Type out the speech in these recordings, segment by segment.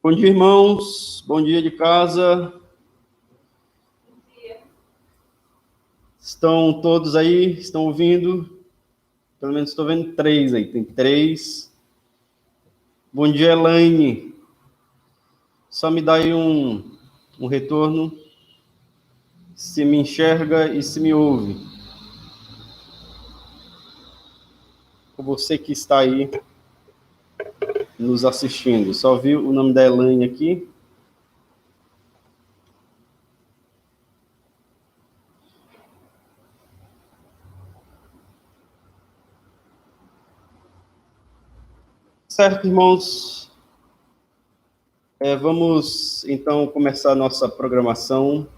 Bom dia, irmãos. Bom dia de casa. Estão todos aí? Estão ouvindo? Pelo menos estou vendo 3 aí. Tem 3. Bom dia, Elaine. Só me dá aí um retorno. Se me enxerga e se me ouve. Com você que está aí nos assistindo. Só vi o nome da Elaine aqui. Certo, irmãos. Vamos, então, começar a nossa programação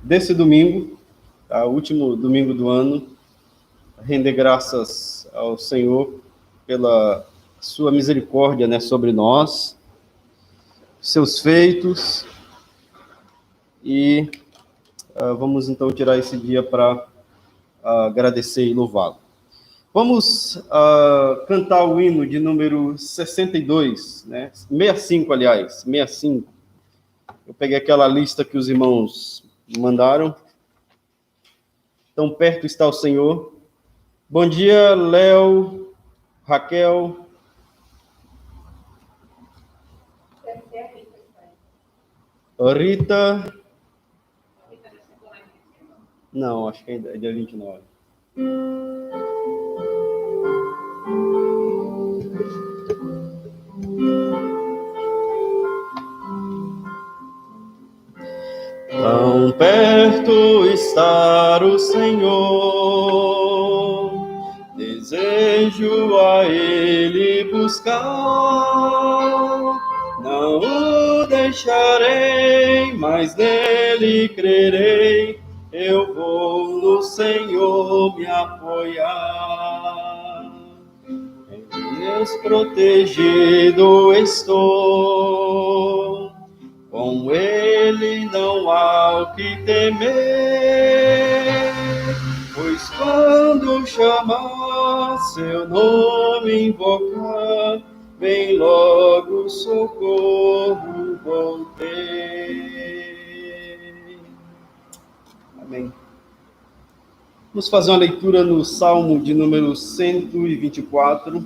desse domingo, tá? Último domingo do ano. Render graças ao Senhor pela sua misericórdia, né, sobre nós, seus feitos, e vamos então tirar esse dia para agradecer e louvá-lo. Vamos cantar o hino de número 62, né? 65, aliás, 65. Eu peguei aquela lista que os irmãos mandaram. Tão perto está o Senhor. Bom dia, Léo, Raquel. Rita. Não, acho que é dia 29. Tão perto está o Senhor, desejo a Ele buscar, não o deixarei, mas nele crerei, eu vou no Senhor me apoiar. Em Deus protegido estou, com Ele não há o que temer, pois quando chamar, seu nome invocar, vem logo socorro voltei. Amém. Vamos fazer uma leitura no Salmo de número 124,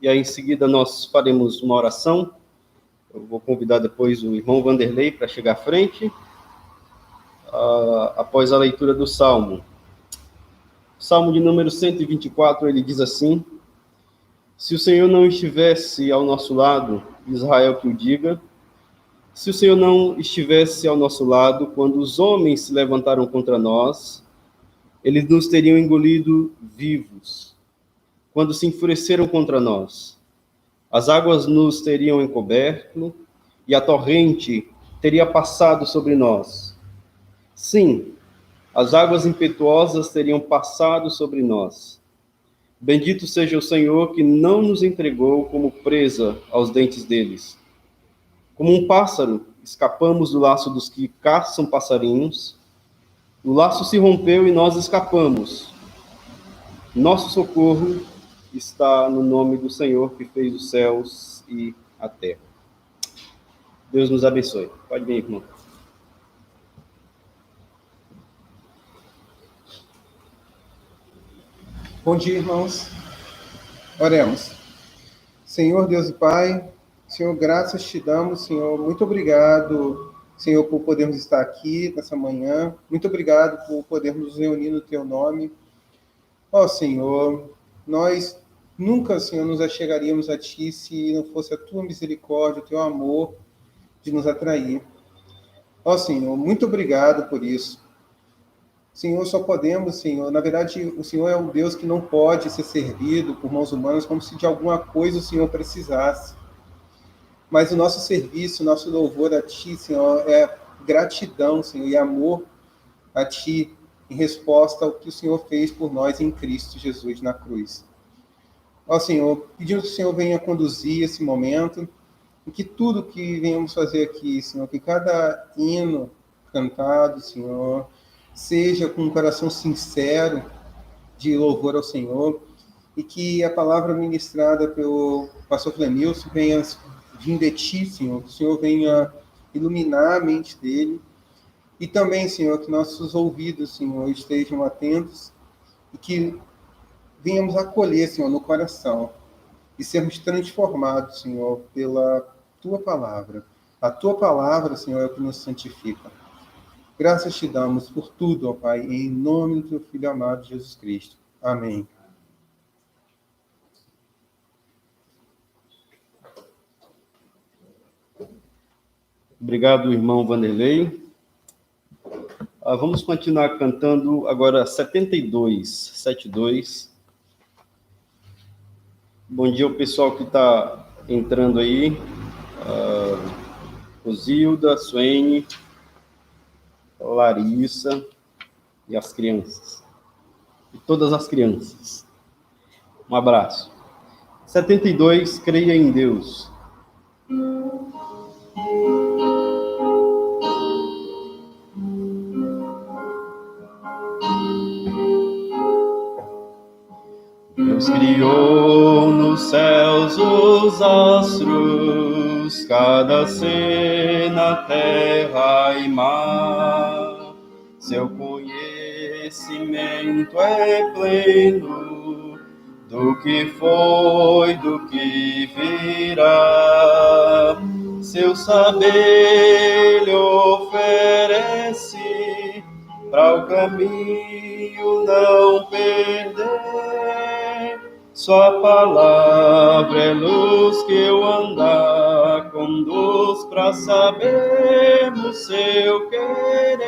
e aí em seguida nós faremos uma oração. Eu vou convidar depois o irmão Vanderlei para chegar à frente, após a leitura do Salmo. Salmo de número 124, ele diz assim: se o Senhor não estivesse ao nosso lado, Israel que o diga, se o Senhor não estivesse ao nosso lado, quando os homens se levantaram contra nós, eles nos teriam engolido vivos. Quando se enfureceram contra nós, as águas nos teriam encoberto e a torrente teria passado sobre nós. Sim, as águas impetuosas teriam passado sobre nós. Bendito seja o Senhor que não nos entregou como presa aos dentes deles. Como um pássaro, escapamos do laço dos que caçam passarinhos. O laço se rompeu e nós escapamos. Nosso socorro está no nome do Senhor que fez os céus e a terra. Deus nos abençoe. Pode vir, irmão. Bom dia, irmãos. Oremos. Senhor Deus e Pai, Senhor, graças te damos, Senhor. Muito obrigado, Senhor, por podermos estar aqui nessa manhã. Muito obrigado por podermos nos reunir no Teu nome. Ó, Senhor, nós nunca, Senhor, nos achegaríamos a Ti se não fosse a Tua misericórdia, o Teu amor de nos atrair. Ó, Senhor, muito obrigado por isso. Senhor, só podemos, Senhor, na verdade, o Senhor é um Deus que não pode ser servido por mãos humanas como se de alguma coisa o Senhor precisasse. Mas o nosso serviço, o nosso louvor a Ti, Senhor, é gratidão, Senhor, e amor a Ti, em resposta ao que o Senhor fez por nós em Cristo Jesus na cruz. Ó Senhor, pedimos que o Senhor venha conduzir esse momento, e que tudo que venhamos fazer aqui, Senhor, que cada hino cantado, Senhor, seja com um coração sincero de louvor ao Senhor, e que a palavra ministrada pelo pastor Clemilson venha vir de ti, Senhor, que o Senhor venha iluminar a mente dele, e também, Senhor, que nossos ouvidos, Senhor, estejam atentos e que venhamos acolher, Senhor, no coração e sermos transformados, Senhor, pela Tua palavra. A Tua palavra, Senhor, é o que nos santifica. Graças te damos por tudo, ó Pai, em nome do Teu Filho amado, Jesus Cristo. Amém. Obrigado, irmão Vanderlei. Vamos continuar cantando agora 72. Bom dia ao pessoal que está entrando aí. Osilda, Suene, Larissa e as crianças. E todas as crianças. Um abraço. 72, creia em Deus. Deus criou nos céus os astros, cada ser na terra e mar. Seu conhecimento é pleno do que foi, do que virá. Seu saber lhe oferece para o caminho não perder. Sua palavra é luz que eu andar, conduz para sabermos seu querer.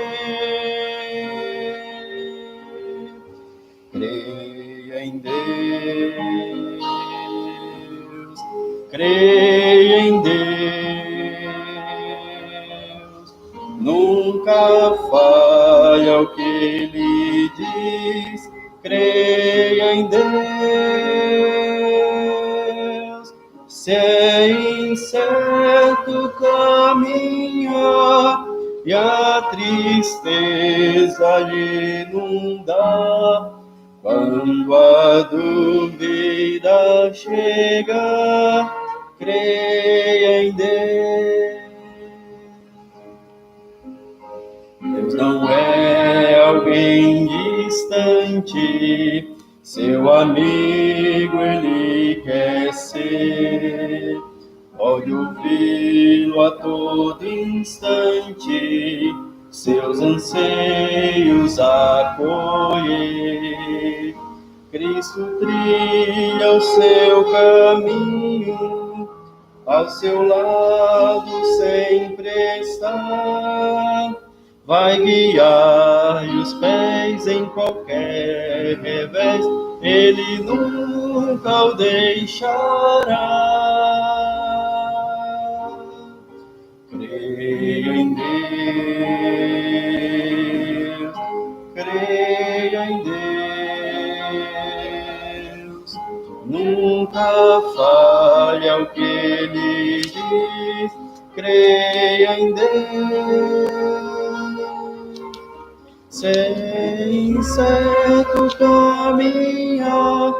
Creia em Deus, creia em Deus, nunca falha o que Ele diz. Creia em Deus, se é incerto caminhar e a tristeza lhe inundar, quando a dúvida chega, creia em Deus. Deus não é alguém distante, seu amigo Ele quer ser. Pode ouvi-lo a todo instante, seus anseios acolher. Cristo trilha o seu caminho, ao seu lado sempre está. Vai guiar os pés em qualquer revés, Ele nunca o deixará. Creia em Deus, creia em Deus, nunca falha o que Ele diz. Creia em Deus. Sem certo caminhar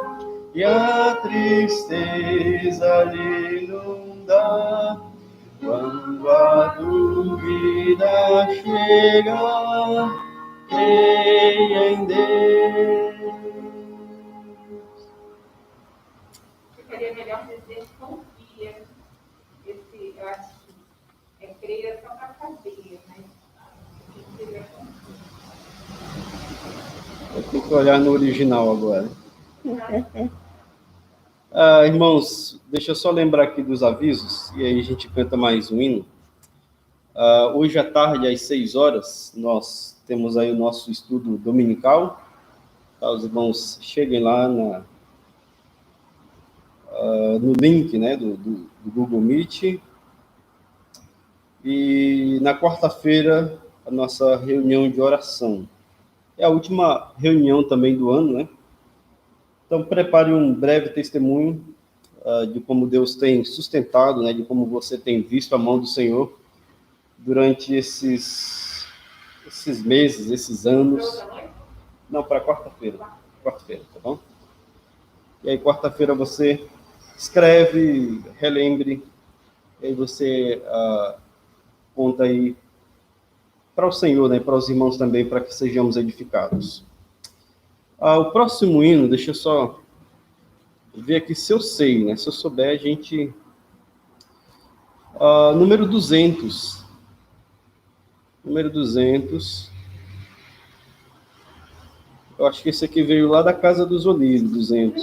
e a tristeza lhe inundar, quando a dúvida chega, creia em Deus. Ficaria melhor dizer confia. Eu acho que creia só para cadeia, né? Eu tenho que olhar no original agora. Irmãos, deixa eu só lembrar aqui dos avisos, e aí a gente canta mais um hino. Hoje à tarde, às 6 horas, nós temos aí o nosso estudo dominical. Tá, os irmãos cheguem lá no link, né, do Google Meet. E na quarta-feira, a nossa reunião de oração. É a última reunião também do ano, né? Então, prepare um breve testemunho de como Deus tem sustentado, né? De como você tem visto a mão do Senhor durante esses meses, esses anos. Não, para quarta-feira. Quarta-feira, tá bom? E aí, quarta-feira, você escreve, relembre, e aí você conta aí para o Senhor, né, para os irmãos também, para que sejamos edificados. O próximo hino, deixa eu só ver aqui se eu sei, né? Se eu souber, a gente... número 200. Número 200. Eu acho que esse aqui veio lá da Casa dos Olivos, 200.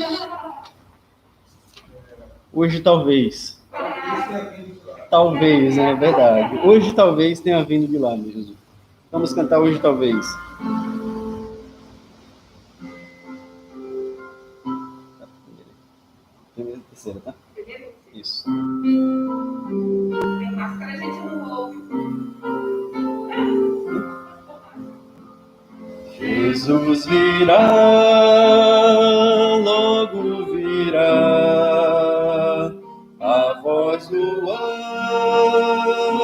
Hoje, talvez. Talvez, né? É verdade. Hoje, talvez, tenha vindo de lá, meu Jesus. Vamos cantar Hoje, Talvez. Primeira e terceira, tá? Isso. Tem máscara, a gente não ouve. Jesus virá, logo virá, a voz do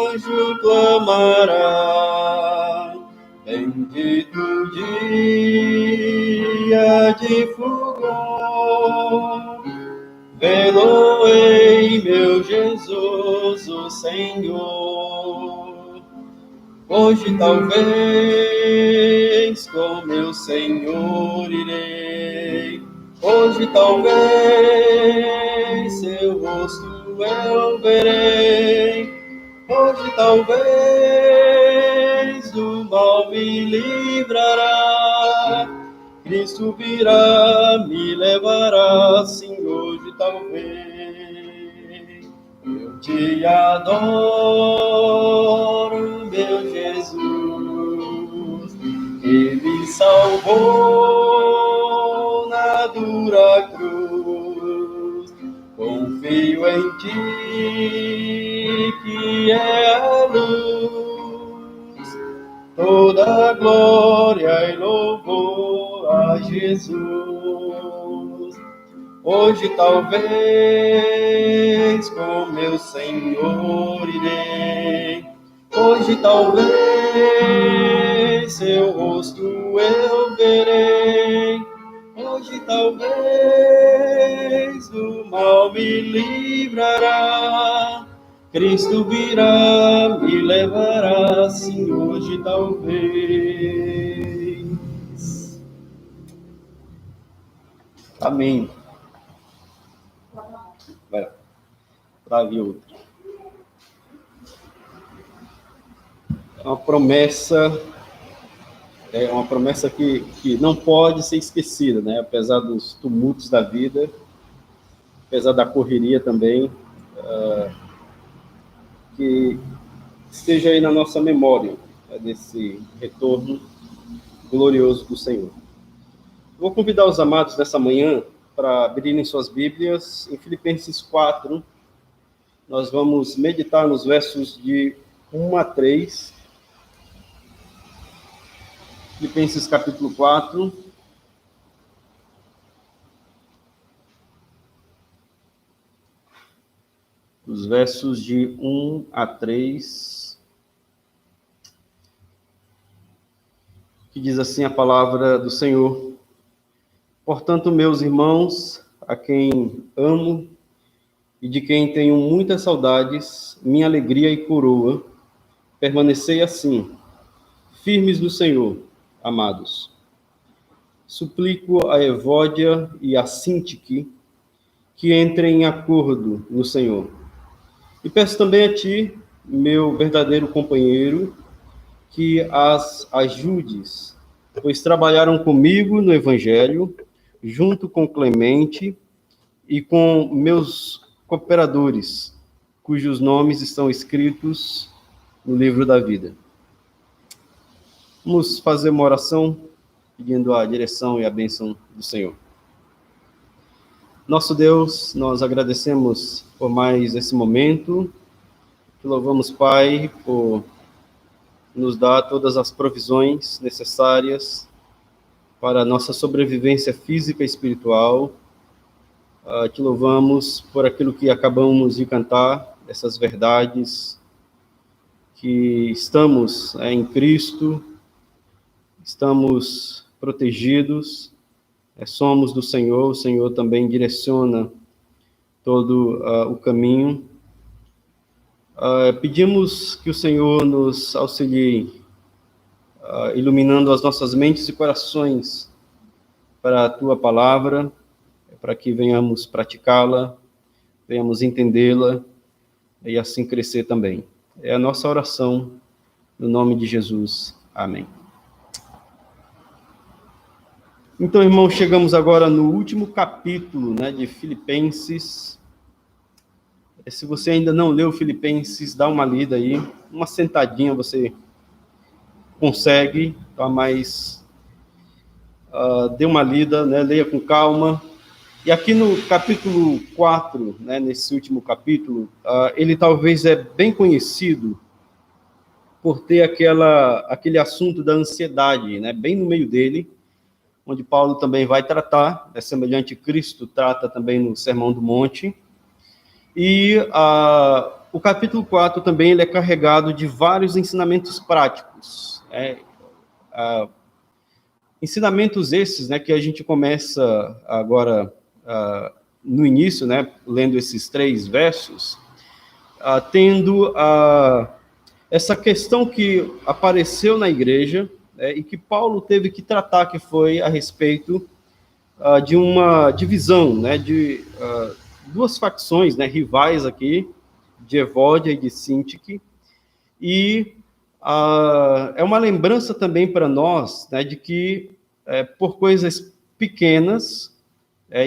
anjo clamará, bendito dia de fulgor, vê-lo-ei, meu Jesus, o Senhor. Hoje talvez com meu Senhor irei, hoje talvez seu rosto eu verei, hoje talvez do mal me livrará, Cristo virá, me levará, sim, hoje talvez. Eu te adoro, meu Jesus, que me salvou na dura cruz. Confio em ti, que é a luz, toda glória e louvor a Jesus. Hoje talvez com meu Senhor irei, hoje talvez seu rosto eu verei, hoje talvez do mal me livrará, Cristo virá, me levará, sim, hoje talvez. Amém. Vai lá. Travei outro. É uma promessa que não pode ser esquecida, né? Apesar dos tumultos da vida, apesar da correria também, que esteja aí na nossa memória, né, desse retorno glorioso do Senhor. Vou convidar os amados nessa manhã para abrirem suas Bíblias em Filipenses 4. Nós vamos meditar nos versos de 1 a 3. Filipenses capítulo 4. Os versos de 1 a 3. Que diz assim a palavra do Senhor: Portanto, meus irmãos, a quem amo e de quem tenho muitas saudades, minha alegria e coroa, permanecei assim, firmes no Senhor, amados. Suplico a Evódia e a Sintique que entrem em acordo no Senhor. E peço também a ti, meu verdadeiro companheiro, que as ajudes, pois trabalharam comigo no Evangelho, junto com Clemente e com meus cooperadores, cujos nomes estão escritos no livro da vida. Vamos fazer uma oração pedindo a direção e a bênção do Senhor. Nosso Deus, nós agradecemos por mais esse momento, te louvamos, Pai, por nos dar todas as provisões necessárias para a nossa sobrevivência física e espiritual. Te louvamos por aquilo que acabamos de cantar, essas verdades, que estamos em Cristo, estamos protegidos, somos do Senhor, o Senhor também direciona todo o caminho. Pedimos que o Senhor nos auxilie, iluminando as nossas mentes e corações para a Tua palavra, para que venhamos praticá-la, venhamos entendê-la e assim crescer também. É a nossa oração, no nome de Jesus. Amém. Então, irmãos, chegamos agora no último capítulo, né, de Filipenses. Se você ainda não leu Filipenses, dá uma lida aí, uma sentadinha você consegue, tá? Mas dê uma lida, né, leia com calma. E aqui no capítulo 4, né, nesse último capítulo, ele talvez é bem conhecido por ter aquele assunto da ansiedade, né, bem no meio dele, onde Paulo também vai tratar, é semelhante a Cristo trata também no Sermão do Monte. E o capítulo 4 também ele é carregado de vários ensinamentos práticos. Ensinamentos esses, né, que a gente começa agora no início, né, lendo esses 3 versos, tendo essa questão que apareceu na igreja, e que Paulo teve que tratar, que foi a respeito de uma divisão, né, de 2 facções, né, rivais aqui, de Evódia e de Síntique, e é uma lembrança também para nós, né, de que por coisas pequenas,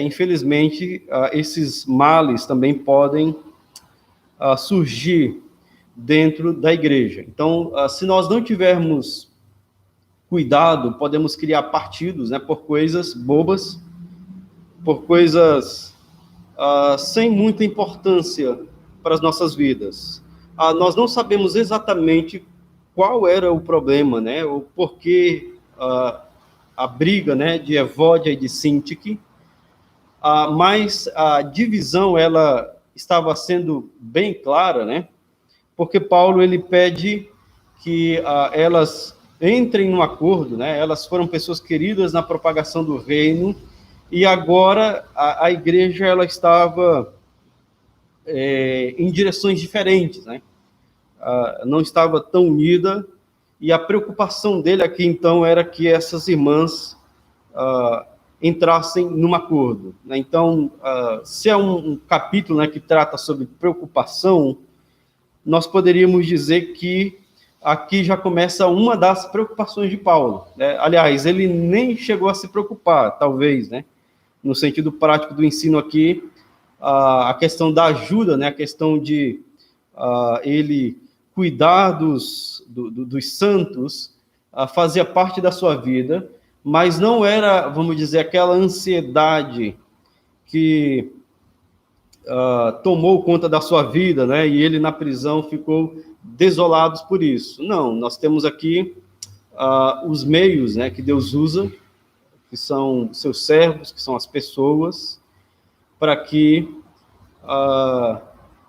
infelizmente, esses males também podem surgir dentro da igreja. Então, se nós não tivermos cuidado, podemos criar partidos, né, por coisas bobas, por coisas sem muita importância para as nossas vidas. Nós não sabemos exatamente qual era o problema, né, ou por que a briga, né, de Evódia e de Síntique, mas a divisão ela estava sendo bem clara, né, porque Paulo ele pede que elas entrem num acordo, né? Elas foram pessoas queridas na propagação do reino, e agora a igreja ela estava em direções diferentes, né? Não estava tão unida, e a preocupação dele aqui, então, era que essas irmãs entrassem num acordo, né? Então, se é um capítulo, né, que trata sobre preocupação, nós poderíamos dizer que aqui já começa uma das preocupações de Paulo, né? Aliás, ele nem chegou a se preocupar, talvez, né? No sentido prático do ensino aqui, a questão da ajuda, né? A questão de ele cuidar dos santos, fazia parte da sua vida, mas não era, vamos dizer, aquela ansiedade que tomou conta da sua vida, né? E ele na prisão ficou desolado por isso. Não, nós temos aqui os meios, né, que Deus usa, que são seus servos, que são as pessoas, para que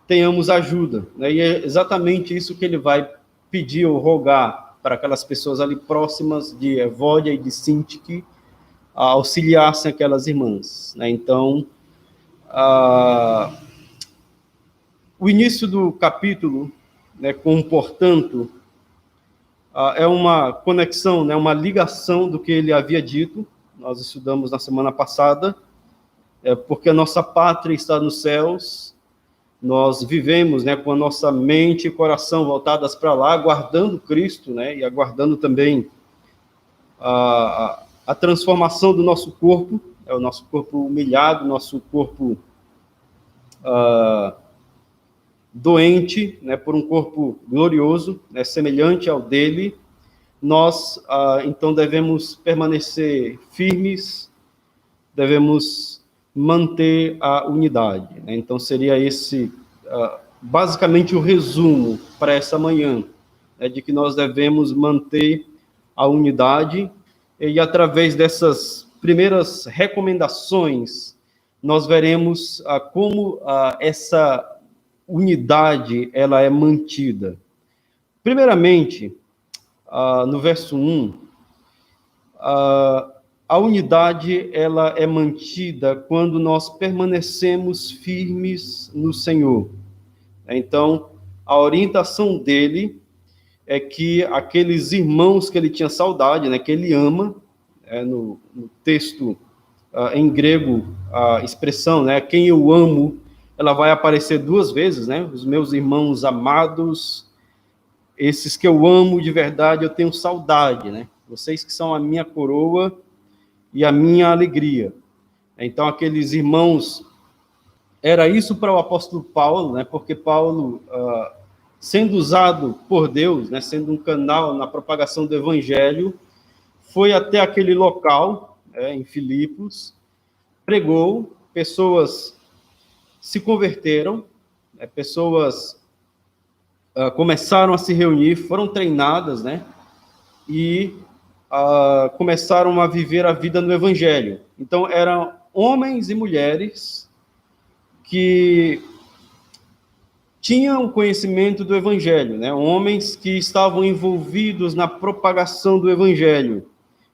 tenhamos ajuda, né? E é exatamente isso que ele vai pedir ou rogar para aquelas pessoas ali próximas de Evódia e de Síntique, auxiliassem aquelas irmãs, né? Então, o início do capítulo, né, com portanto, é uma conexão, né, uma ligação do que ele havia dito, nós estudamos na semana passada, porque a nossa pátria está nos céus, nós vivemos, né, com a nossa mente e coração voltadas para lá, aguardando Cristo, né, e aguardando também a transformação do nosso corpo, o nosso corpo humilhado, nosso corpo doente, né, por um corpo glorioso, né, semelhante ao dele. Nós, então, devemos permanecer firmes, devemos manter a unidade, né? Então, seria esse, basicamente, o resumo para essa manhã, né, de que nós devemos manter a unidade, e através dessas primeiras recomendações, nós veremos como essa unidade ela é mantida. Primeiramente, no verso 1, A unidade, ela é mantida quando nós permanecemos firmes no Senhor. Então, a orientação dele é que aqueles irmãos que ele tinha saudade, né, que ele ama, no texto em grego, a expressão, né, quem eu amo, ela vai aparecer duas vezes, né, os meus irmãos amados, esses que eu amo de verdade, eu tenho saudade, né, vocês que são a minha coroa e a minha alegria. Então, aqueles irmãos, era isso para o apóstolo Paulo, né, porque Paulo, sendo usado por Deus, né, sendo um canal na propagação do evangelho, foi até aquele local, em Filipos, pregou, pessoas se converteram, né, pessoas começaram a se reunir, foram treinadas, né, e começaram a viver a vida no evangelho. Então, eram homens e mulheres que tinham conhecimento do evangelho, né, homens que estavam envolvidos na propagação do evangelho.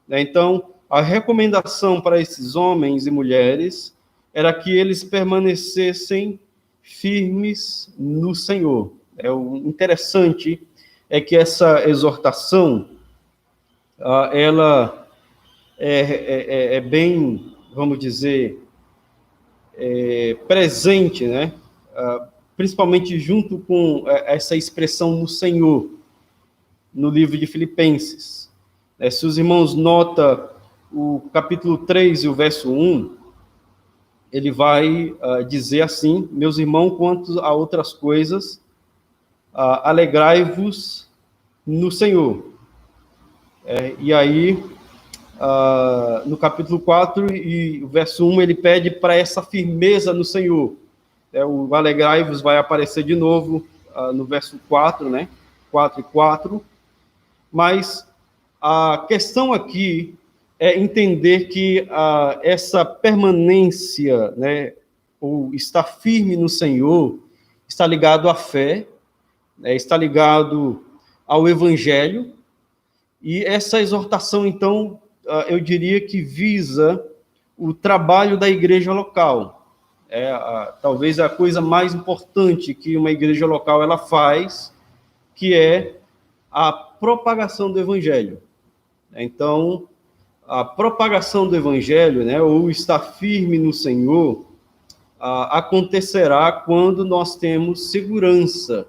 Então, a recomendação para esses homens e mulheres era que eles permanecessem firmes no Senhor. O interessante é que essa exortação, ela é bem, vamos dizer, presente, né? Principalmente junto com essa expressão no Senhor, no livro de Filipenses. Se os irmãos notam o capítulo 3 e o verso 1, ele vai dizer assim: meus irmãos, quanto a outras coisas, alegrai-vos no Senhor. E aí, no capítulo 4 e o verso 1, ele pede para essa firmeza no Senhor. O alegrai-vos vai aparecer de novo no verso 4, né? 4 e 4. Mas a questão aqui é entender que essa permanência, né, ou estar firme no Senhor, está ligado à fé, né, está ligado ao Evangelho, e essa exortação, então, eu diria que visa o trabalho da igreja local. Talvez a coisa mais importante que uma igreja local ela faz, que é a propagação do Evangelho. Então, a propagação do Evangelho, né, ou estar firme no Senhor, acontecerá quando nós temos segurança,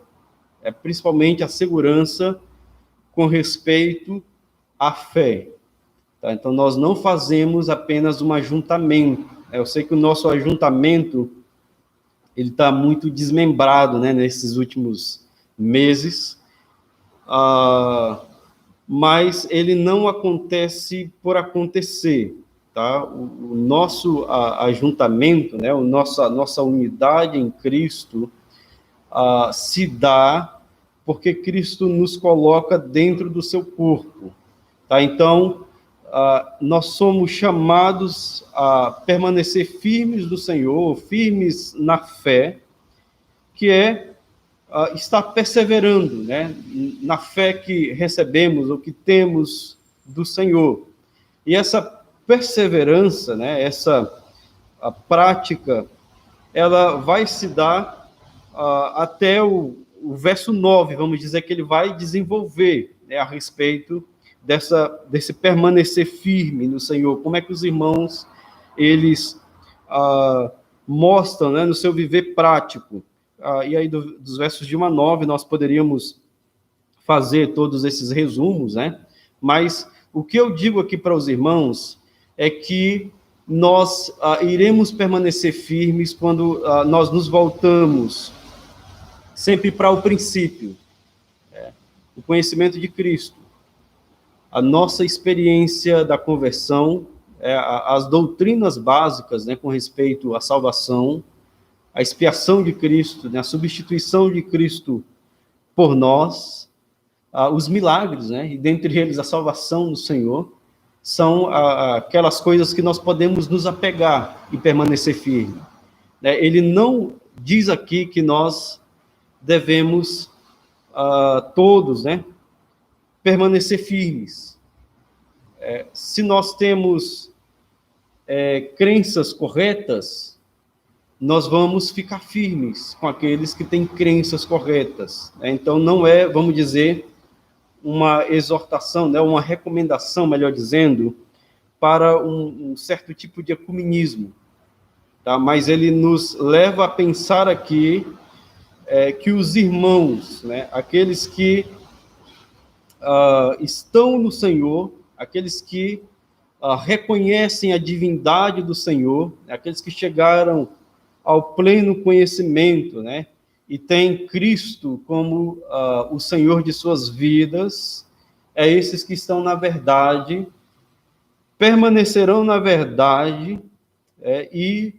principalmente a segurança com respeito à fé. Tá? Então, nós não fazemos apenas um ajuntamento. Eu sei que o nosso ajuntamento ele está muito desmembrado, né, nesses últimos meses, mas ele não acontece por acontecer, tá? O nosso ajuntamento, né, nossa unidade em Cristo se dá porque Cristo nos coloca dentro do seu corpo, tá? Então, nós somos chamados a permanecer firmes do Senhor, firmes na fé, que é estar perseverando, né, na fé que recebemos ou que temos do Senhor. E essa perseverança, né, a prática, ela vai se dar até o verso 9, vamos dizer que ele vai desenvolver, né, a respeito desse permanecer firme no Senhor. Como é que os irmãos, eles mostram, né, no seu viver prático. E aí, dos versos de 1 a 9, nós poderíamos fazer todos esses resumos, né? Mas o que eu digo aqui para os irmãos é que nós iremos permanecer firmes quando nós nos voltamos sempre para o princípio, o conhecimento de Cristo, a nossa experiência da conversão, as doutrinas básicas, né, com respeito à salvação, a expiação de Cristo, né, a substituição de Cristo por nós, os milagres, né, e dentre eles a salvação do Senhor, são aquelas coisas que nós podemos nos apegar e permanecer firme. Ele não diz aqui que nós devemos todos, né, permanecer firmes. Se nós temos crenças corretas, nós vamos ficar firmes com aqueles que têm crenças corretas. Então, não é, vamos dizer, uma exortação, né, uma recomendação, melhor dizendo, para um certo tipo de ecumenismo, tá? Mas ele nos leva a pensar aqui que os irmãos, né, aqueles que estão no Senhor, aqueles que reconhecem a divindade do Senhor, aqueles que chegaram ao pleno conhecimento, né, e têm Cristo como o Senhor de suas vidas, esses que estão na verdade, permanecerão na verdade e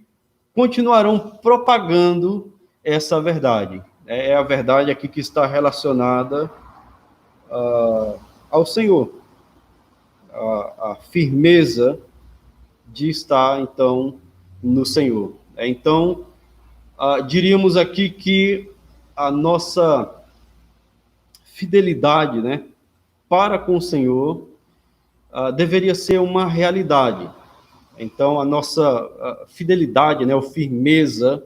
continuarão propagando essa verdade. É a verdade aqui que está relacionada ao Senhor, a firmeza de estar, então, no Senhor. Então, diríamos aqui que a nossa fidelidade, né, para com o Senhor deveria ser uma realidade. Então, a nossa fidelidade, né, ou firmeza,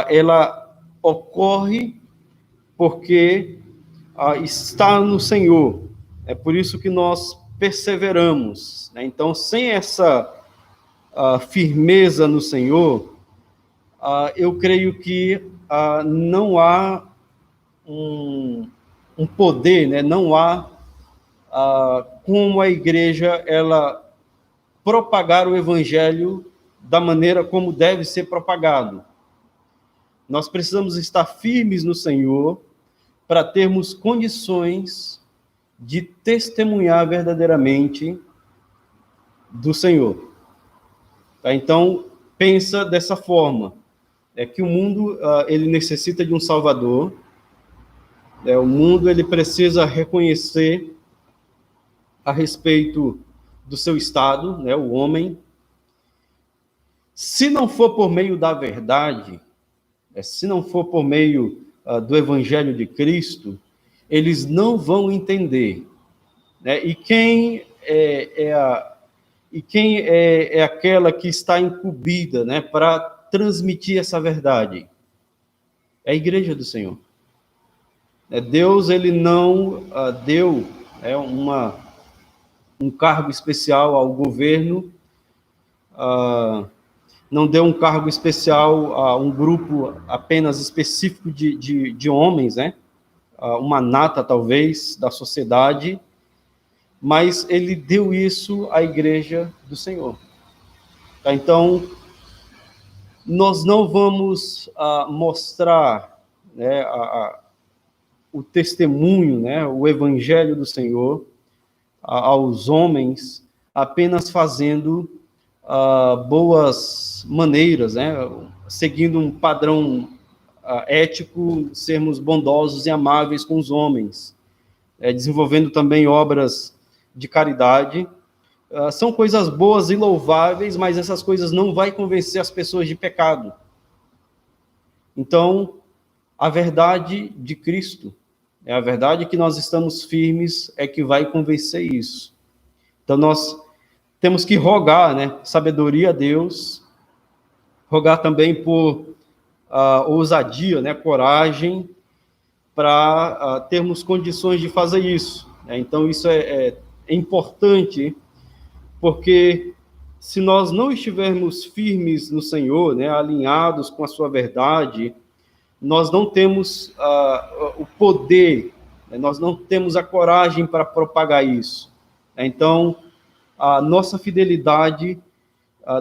ela ocorre porque está no Senhor. É por isso que nós perseveramos, né? Então, sem essa firmeza no Senhor, eu creio que não há um poder, né? Não há como a igreja ela propagar o evangelho da maneira como deve ser propagado. Nós precisamos estar firmes no Senhor para termos condições de testemunhar verdadeiramente do Senhor. Tá? Então, pensa dessa forma, que o mundo ele necessita de um Salvador, o mundo ele precisa reconhecer a respeito do seu estado, né, o homem. Se não for por meio da verdade, se não for por meio do Evangelho de Cristo, eles não vão entender. Né? E quem é aquela que está incumbida, né, para transmitir essa verdade? É a igreja do Senhor. Deus ele não deu um cargo especial ao governo, não deu um cargo especial a um grupo apenas específico de homens, né? Uma nata, talvez, da sociedade, mas ele deu isso à igreja do Senhor. Tá? Então, nós não vamos mostrar, né, o testemunho, né, o evangelho do Senhor aos homens apenas fazendo boas maneiras, né, seguindo um padrão ético, sermos bondosos e amáveis com os homens, desenvolvendo também obras de caridade. São coisas boas e louváveis, mas essas coisas não vão convencer as pessoas de pecado. Então, a verdade de Cristo, a verdade que nós estamos firmes, é que vai convencer isso. Então, nós temos que rogar, né, sabedoria a Deus, rogar também por ousadia, né, coragem, para termos condições de fazer isso. Então, isso é importante, porque se nós não estivermos firmes no Senhor, né, alinhados com a sua verdade, nós não temos o poder, né, nós não temos a coragem para propagar isso. Então, a nossa fidelidade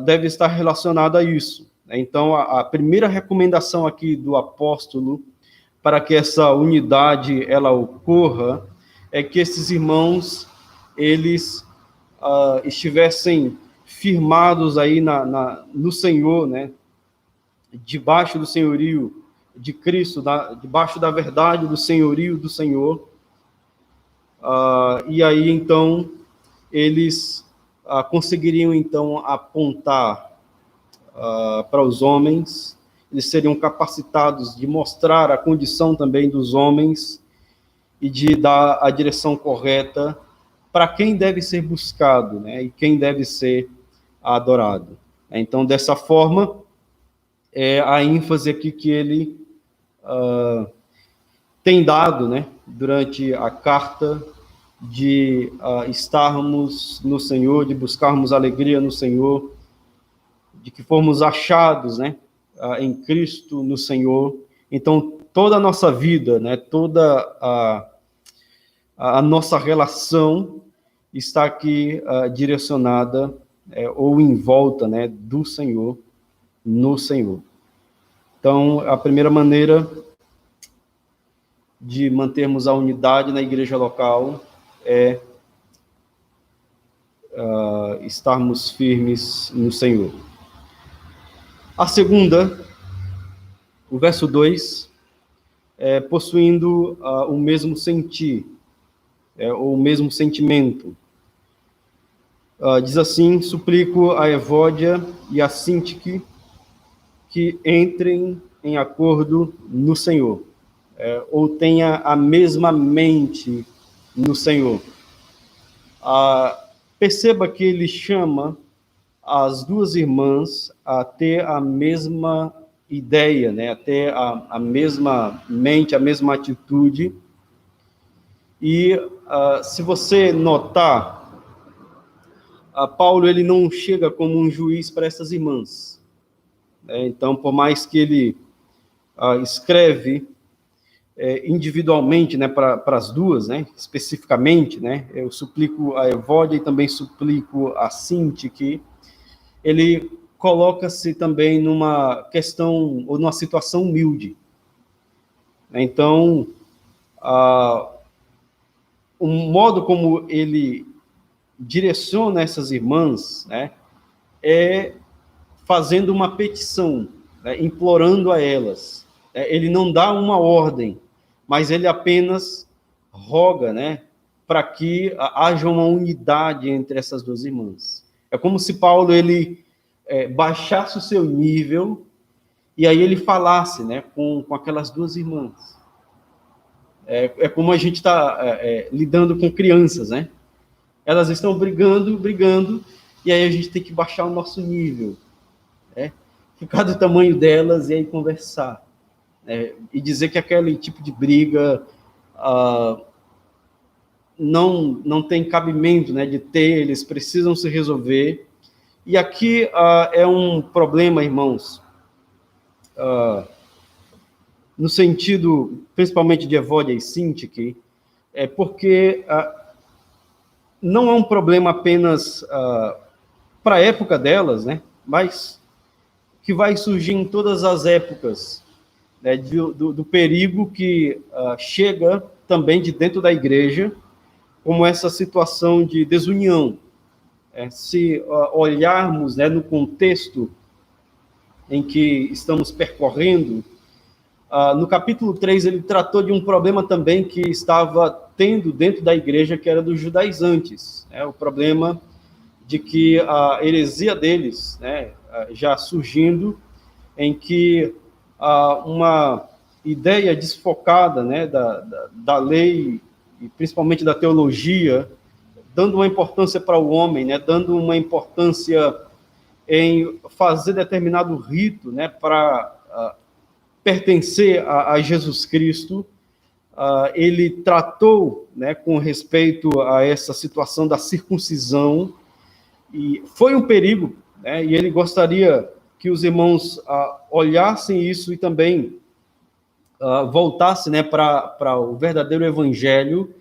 deve estar relacionada a isso. Então, a primeira recomendação aqui do apóstolo para que essa unidade ela ocorra é que esses irmãos eles estivessem firmados aí no Senhor, né, debaixo do senhorio de Cristo, debaixo da verdade do senhorio do Senhor, e aí então eles conseguiriam então apontar para os homens, eles seriam capacitados de mostrar a condição também dos homens e de dar a direção correta para quem deve ser buscado, né, e quem deve ser adorado. Então, dessa forma, é a ênfase aqui que ele tem dado, né, durante a carta, de estarmos no Senhor, de buscarmos alegria no Senhor, de que formos achados, né, em Cristo, no Senhor. Então, toda a nossa vida, né, toda a nossa relação está aqui direcionada ou em volta, né, do Senhor, no Senhor. Então, a primeira maneira de mantermos a unidade na igreja local é estarmos firmes no Senhor. A segunda, o verso 2, possuindo o mesmo sentir, ou o mesmo sentimento. Diz assim: suplico a Evódia e a Sintique que entrem em acordo no Senhor, ou tenha a mesma mente no Senhor. Perceba que ele chama as duas irmãs a ter a mesma ideia, né, a ter a mesma mente, a mesma atitude. E se você notar, Paulo ele não chega como um juiz para essas irmãs. Então, por mais que ele escreve individualmente, né, para as duas, né, especificamente, né, eu suplico a Evódia e também suplico a Sintique, ele coloca-se também numa questão ou numa situação humilde. Então, o modo como ele direciona essas irmãs, né, é fazendo uma petição, né, implorando a elas. Ele não dá uma ordem, mas ele apenas roga, né, para que haja uma unidade entre essas duas irmãs. É como se Paulo ele baixasse o seu nível e aí ele falasse, né, com aquelas duas irmãs. É como a gente está lidando com crianças, né? Elas estão brigando, e aí a gente tem que baixar o nosso nível, né? Ficar do tamanho delas e aí conversar. E dizer que aquele tipo de briga não tem cabimento, né, de ter, eles precisam se resolver. E aqui é um problema, irmãos, no sentido, principalmente de Evódia e Sintique, porque não é um problema apenas para a época delas, né, mas que vai surgir em todas as épocas, né, do perigo que chega também de dentro da igreja, como essa situação de desunião. Se olharmos, né, no contexto em que estamos percorrendo, no capítulo 3 ele tratou de um problema também que estava tendo dentro da igreja, que era dos judaizantes, né, o problema de que a heresia deles, né, já surgindo, em que uma ideia desfocada, né, da lei, e principalmente da teologia, dando uma importância para o homem, né, dando uma importância em fazer determinado rito, né, para pertencer a Jesus Cristo. Ele tratou, né, com respeito a essa situação da circuncisão, e foi um perigo, né, e ele gostaria que os irmãos olhassem isso e também voltassem, né, para o verdadeiro evangelho.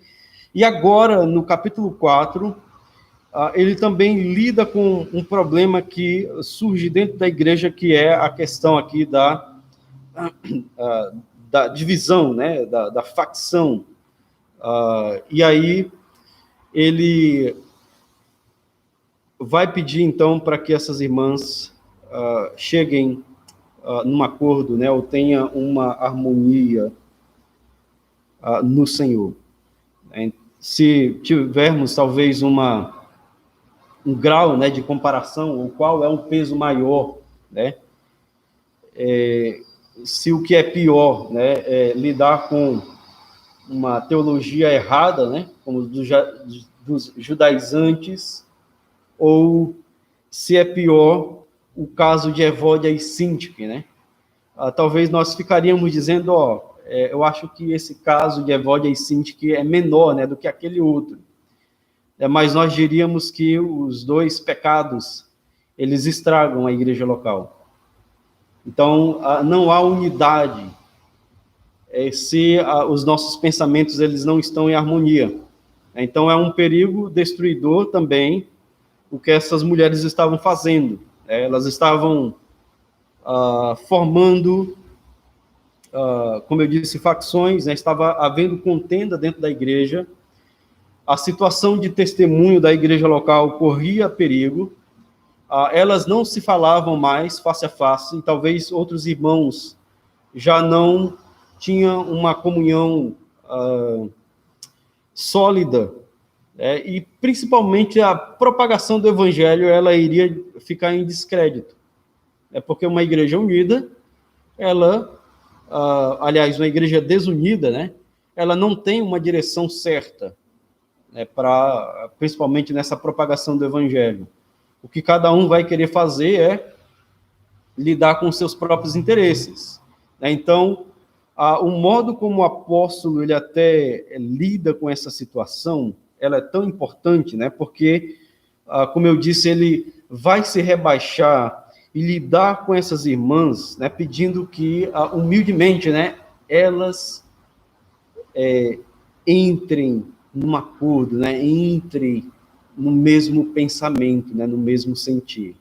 E agora, no capítulo 4, ele também lida com um problema que surge dentro da igreja, que é a questão aqui da divisão, né, da facção. E aí ele vai pedir, então, para que essas irmãs cheguem num acordo, né, ou tenha uma harmonia no Senhor. Se tivermos, talvez, um grau, né, de comparação, o qual é um peso maior, né, se o que é pior, né, é lidar com uma teologia errada, né, como dos judaizantes, ou se é pior o caso de Evódia e Síntique, né? Talvez nós ficaríamos dizendo, eu acho que esse caso de Evódia e Síntique é menor, né, do que aquele outro. Mas nós diríamos que os dois pecados, eles estragam a igreja local. Então, não há unidade se os nossos pensamentos eles não estão em harmonia. Então, é um perigo destruidor também o que essas mulheres estavam fazendo. Elas estavam formando, como eu disse, facções, né? Estava havendo contenda dentro da igreja. A situação de testemunho da igreja local corria perigo. Elas não se falavam mais face a face, e talvez outros irmãos já não tinham uma comunhão sólida, e principalmente a propagação do evangelho, ela iria ficar em descrédito. Porque uma igreja unida, aliás, uma igreja desunida, né, ela não tem uma direção certa, principalmente nessa propagação do evangelho. O que cada um vai querer fazer é lidar com seus próprios interesses. Então, o modo como o apóstolo ele até lida com essa situação, ela é tão importante, né? Porque, como eu disse, ele vai se rebaixar e lidar com essas irmãs, né? Pedindo que, humildemente, né? Elas entrem num acordo, né? Entrem no mesmo pensamento, né? No mesmo sentir.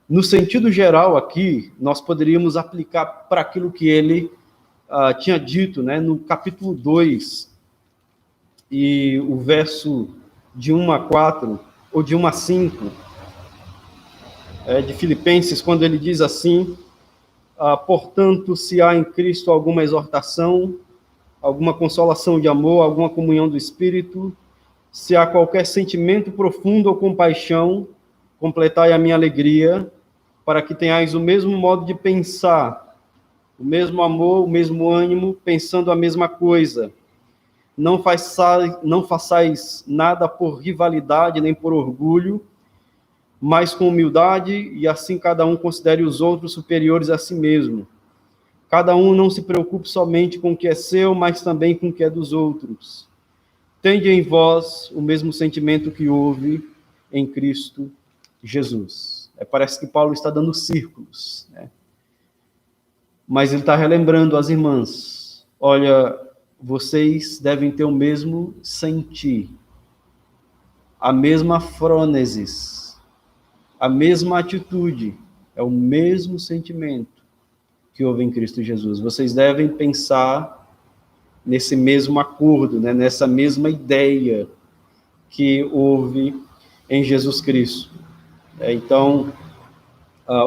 No sentido geral aqui, nós poderíamos aplicar para aquilo que ele tinha dito, né? No capítulo 2, e o verso de 1 a 4, ou de 1 a 5, de Filipenses, quando ele diz assim: portanto, se há em Cristo alguma exortação, alguma consolação de amor, alguma comunhão do Espírito, se há qualquer sentimento profundo ou compaixão, completai a minha alegria, para que tenhais o mesmo modo de pensar, o mesmo amor, o mesmo ânimo, pensando a mesma coisa. Não façais nada por rivalidade nem por orgulho, mas com humildade, e assim cada um considere os outros superiores a si mesmo. Cada um não se preocupe somente com o que é seu, mas também com o que é dos outros. Tende em vós o mesmo sentimento que houve em Cristo Jesus. Parece que Paulo está dando círculos, né? Mas ele está relembrando as irmãs: olha, vocês devem ter o mesmo sentir, a mesma frônesis, a mesma atitude, é o mesmo sentimento que houve em Cristo Jesus. Vocês devem pensar nesse mesmo acordo, né, nessa mesma ideia que houve em Jesus Cristo. Então,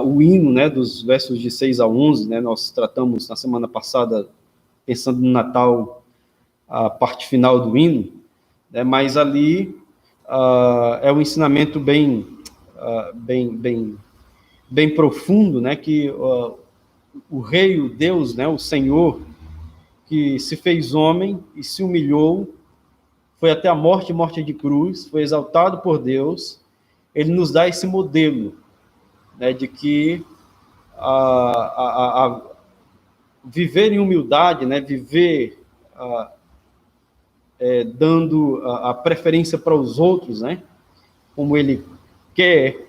o hino, né, dos versos de 6 a 11, né, nós tratamos na semana passada, pensando no Natal, a parte final do hino, né, mas ali é um ensinamento bem profundo, né, que o Rei, o Deus, né, o Senhor, que se fez homem e se humilhou, foi até a morte de cruz, foi exaltado por Deus, ele nos dá esse modelo, né, de que viver em humildade, né, viver dando a preferência para os outros, né, como ele quer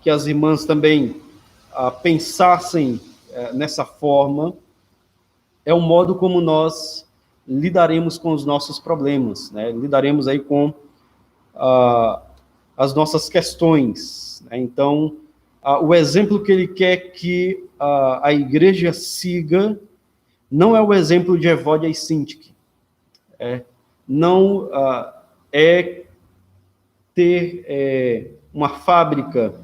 que as irmãs também pensassem nessa forma, é o modo como nós lidaremos com os nossos problemas, né, lidaremos aí com as nossas questões, né? Então, o exemplo que ele quer que a igreja siga não é o exemplo de Evódia e Síntique, não é ter uma fábrica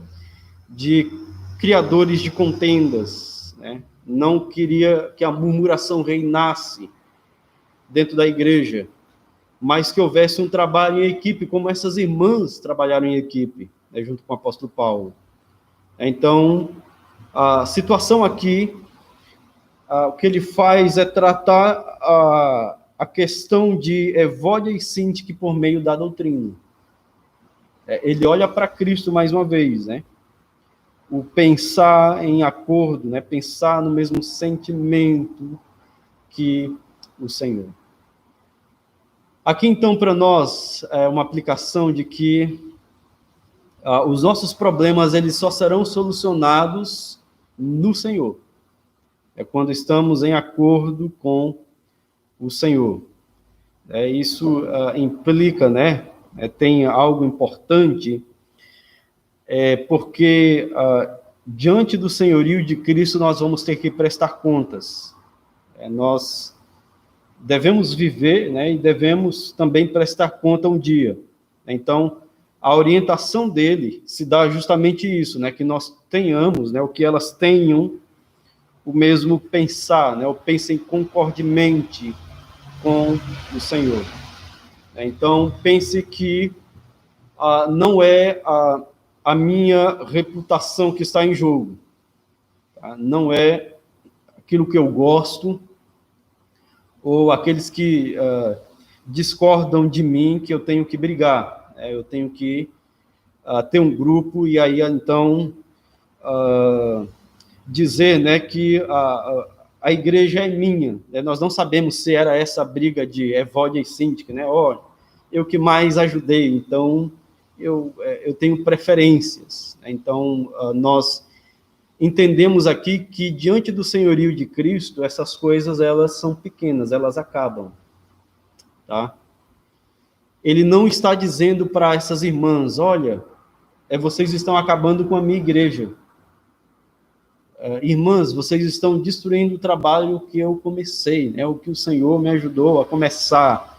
de criadores de contendas, né? Não queria que a murmuração reinasse dentro da igreja, mas que houvesse um trabalho em equipe, como essas irmãs trabalharam em equipe, né, junto com o apóstolo Paulo. Então, a situação aqui, o que ele faz é tratar a questão de Evódia e Síntique por meio da doutrina. Ele olha para Cristo mais uma vez, né? o pensar em acordo, né? Pensar no mesmo sentimento que o Senhor. Aqui, então, para nós, é uma aplicação de que os nossos problemas, eles só serão solucionados no Senhor. É quando estamos em acordo com o Senhor. Isso implica, né? Tem algo importante, porque diante do senhorio de Cristo nós vamos ter que prestar contas. Nós devemos viver, né? E devemos também prestar conta um dia. Então, a orientação dele se dá justamente isso, né? Que nós tenhamos, né? O que elas tenham o mesmo pensar, né? Ou pensem concordemente com o Senhor. Então, pense que não é a minha reputação que está em jogo. Tá? Não é aquilo que eu gosto, ou aqueles que discordam de mim que eu tenho que brigar. Eu tenho que ter um grupo e aí, então, dizer, né, que a igreja é minha. Né? Nós não sabemos se era essa briga de Evódia e Síndica, né? Eu que mais ajudei, então eu tenho preferências. Então, nós entendemos aqui que, diante do senhorio de Cristo, essas coisas, elas são pequenas, elas acabam. Tá? Ele não está dizendo para essas irmãs, olha, vocês estão acabando com a minha igreja. Irmãs, vocês estão destruindo o trabalho que eu comecei, né? O que o Senhor me ajudou a começar.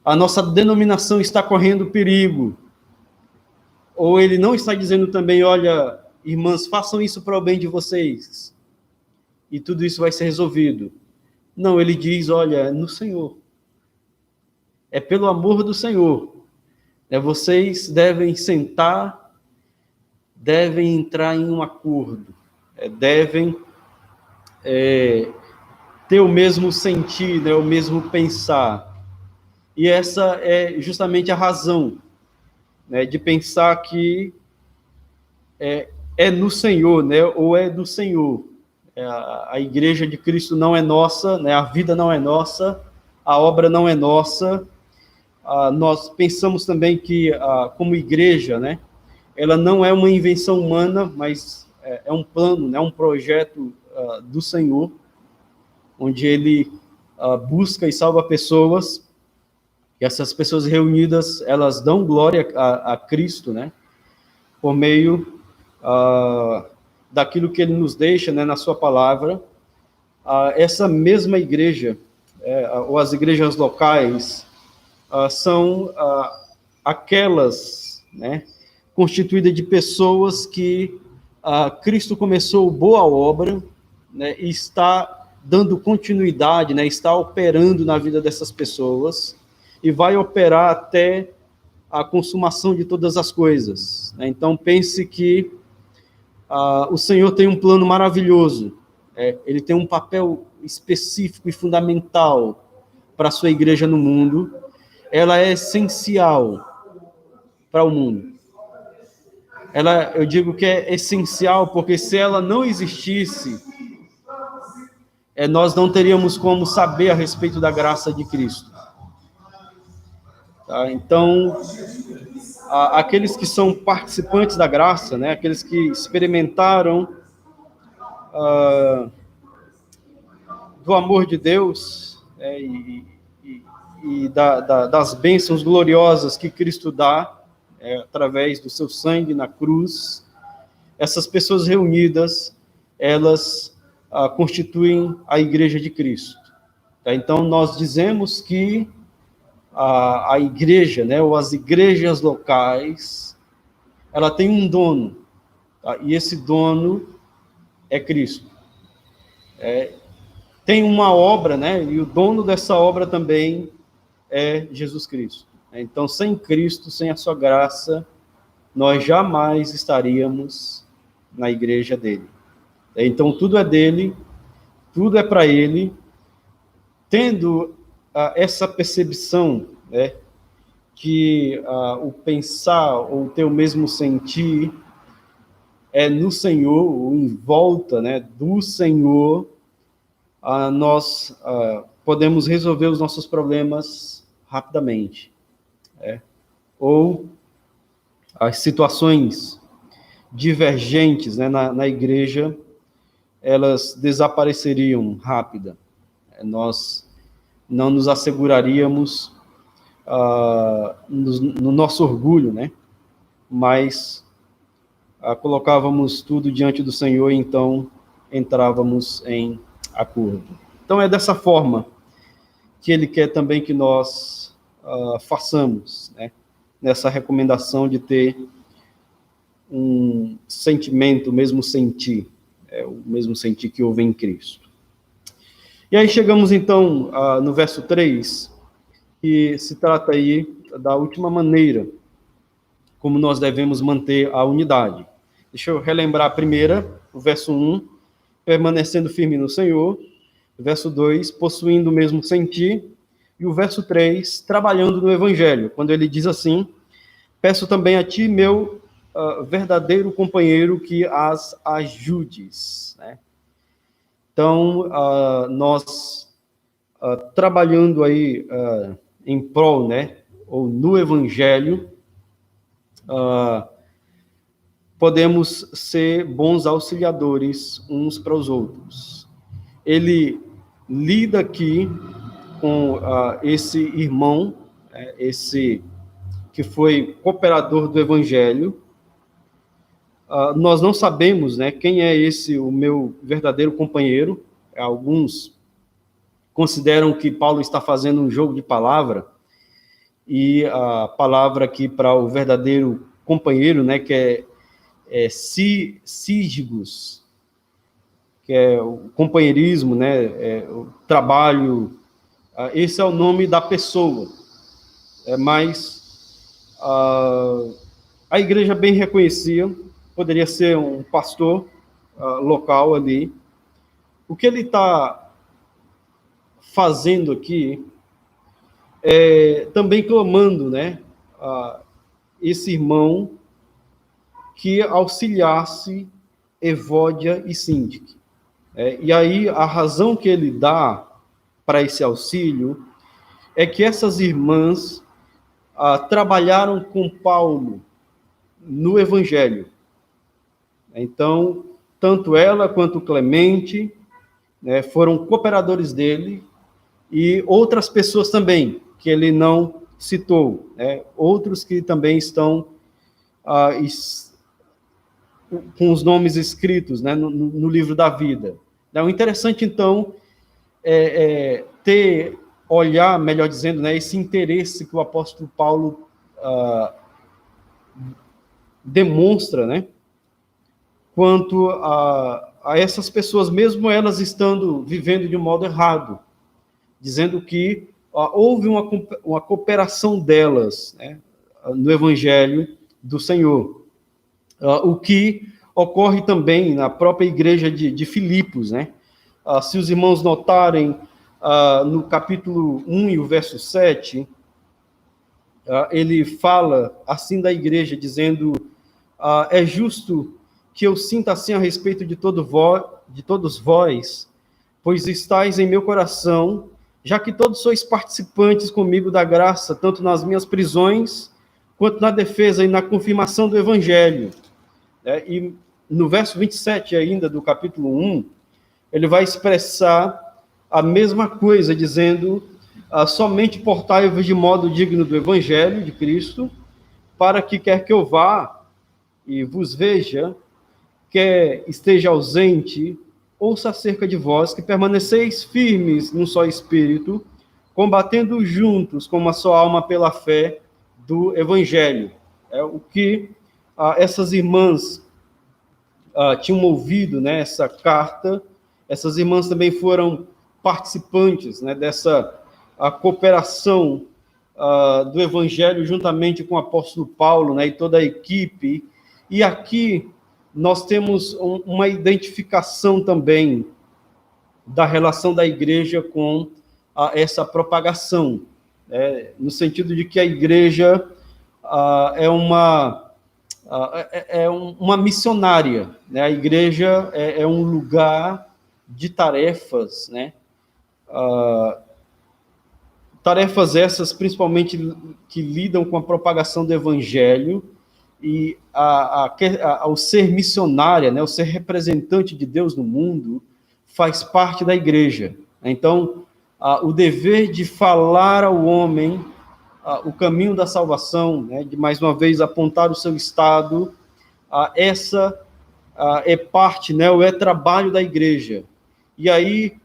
A nossa denominação está correndo perigo. Ou ele não está dizendo também, olha, irmãs, façam isso para o bem de vocês, e tudo isso vai ser resolvido. Não, ele diz, olha, no Senhor. É pelo amor do Senhor. Vocês devem sentar, devem entrar em um acordo, devem ter o mesmo sentir, né, o mesmo pensar. E essa é justamente a razão, né, de pensar que é no Senhor, né, ou é do Senhor. A igreja de Cristo não é nossa, né, a vida não é nossa, a obra não é nossa. Nós pensamos também que, como igreja, né, ela não é uma invenção humana, mas é um plano, né, um projeto do Senhor, onde ele busca e salva pessoas. E essas pessoas reunidas, elas dão glória a Cristo, né? Por meio daquilo que ele nos deixa, né, na sua palavra. Essa mesma igreja, ou as igrejas locais, são aquelas, né, constituídas de pessoas que Cristo começou boa obra, né, e está dando continuidade, né, está operando na vida dessas pessoas, e vai operar até a consumação de todas as coisas. Né? Então, pense que o Senhor tem um plano maravilhoso, ele tem um papel específico e fundamental para a sua igreja no mundo. Ela é essencial para o mundo. Eu digo que é essencial porque, se ela não existisse, nós não teríamos como saber a respeito da graça de Cristo. Tá? Então, aqueles que são participantes da graça, né, aqueles que experimentaram do amor de Deus, e das bênçãos gloriosas que Cristo dá, através do seu sangue na cruz, essas pessoas reunidas, elas constituem a igreja de Cristo. Tá? Então, nós dizemos que a igreja, né, ou as igrejas locais, ela tem um dono, tá? E esse dono é Cristo. Tem uma obra, né, e o dono dessa obra também é Jesus Cristo. Então, sem Cristo, sem a sua graça, nós jamais estaríamos na igreja dele. Então, tudo é dele, tudo é para ele. Tendo essa percepção, né, que o pensar ou ter o mesmo sentir é no Senhor, ou em volta, né, do Senhor, nós podemos resolver os nossos problemas rapidamente. Ou as situações divergentes, né, na igreja, elas desapareceriam rápida. Nós não nos asseguraríamos no nosso orgulho, né? Mas colocávamos tudo diante do Senhor e então entrávamos em acordo. Então é dessa forma que Ele quer também que nós façamos, né? Nessa recomendação de ter um sentimento, o mesmo sentir que houve em Cristo. E aí chegamos então no verso 3, que se trata aí da última maneira como nós devemos manter a unidade. Deixa eu relembrar a primeira, o verso 1, permanecendo firme no Senhor, o verso 2, possuindo o mesmo sentir, e o verso 3, trabalhando no Evangelho, quando ele diz assim: peço também a ti, meu verdadeiro companheiro, que as ajudes. Né? Então, nós trabalhando aí em prol, né, ou no Evangelho, podemos ser bons auxiliadores uns para os outros. Ele lida aqui com esse irmão, esse que foi cooperador do Evangelho. Nós não sabemos, né, quem é esse, o meu verdadeiro companheiro. Alguns consideram que Paulo está fazendo um jogo de palavra, e a palavra aqui para o verdadeiro companheiro, né, que é sígigos, que é o companheirismo, né, o trabalho, esse é o nome da pessoa. Mas a igreja bem reconhecia, poderia ser um pastor local ali. O que ele está fazendo aqui também clamando, né, esse irmão que auxiliasse Evódia e Síndique. E aí a razão que ele dá para esse auxílio é que essas irmãs trabalharam com Paulo no Evangelho. Então, tanto ela quanto Clemente, né, foram cooperadores dele, e outras pessoas também, que ele não citou, né, outros que também estão com os nomes escritos, né, no livro da vida. O interessante, então, olhar, melhor dizendo, né, esse interesse que o apóstolo Paulo demonstra, né, quanto a essas pessoas, mesmo elas estando vivendo de um modo errado, dizendo que houve uma cooperação delas, né, no Evangelho do Senhor. O que ocorre também na própria igreja de Filipos, né? Se os irmãos notarem, no capítulo 1 e o verso 7, ele fala assim da igreja, dizendo: é justo que eu sinta assim a respeito de todos vós, pois estáis em meu coração, já que todos sois participantes comigo da graça, tanto nas minhas prisões, quanto na defesa e na confirmação do Evangelho. E no verso 27 ainda do capítulo 1, ele vai expressar a mesma coisa, dizendo: somente portai-vos de modo digno do Evangelho de Cristo, para que quer que eu vá e vos veja, quer esteja ausente, ouça acerca de vós, que permaneceis firmes num só espírito, combatendo juntos com uma só alma pela fé do Evangelho. O que essas irmãs tinham ouvido, né, essa carta. Essas irmãs também foram participantes, né, dessa cooperação do Evangelho juntamente com o apóstolo Paulo, né, e toda a equipe. E aqui nós temos uma identificação também da relação da igreja com essa propagação, no sentido de que a igreja é uma uma missionária, né? A igreja é um lugar de tarefas, né? Tarefas essas, principalmente, que lidam com a propagação do evangelho e ao ser missionária, né? O ser representante de Deus no mundo, faz parte da igreja. Então, o dever de falar ao homem o caminho da salvação, né, de mais uma vez apontar o seu estado, essa é parte, né, ou é trabalho da igreja. E aí,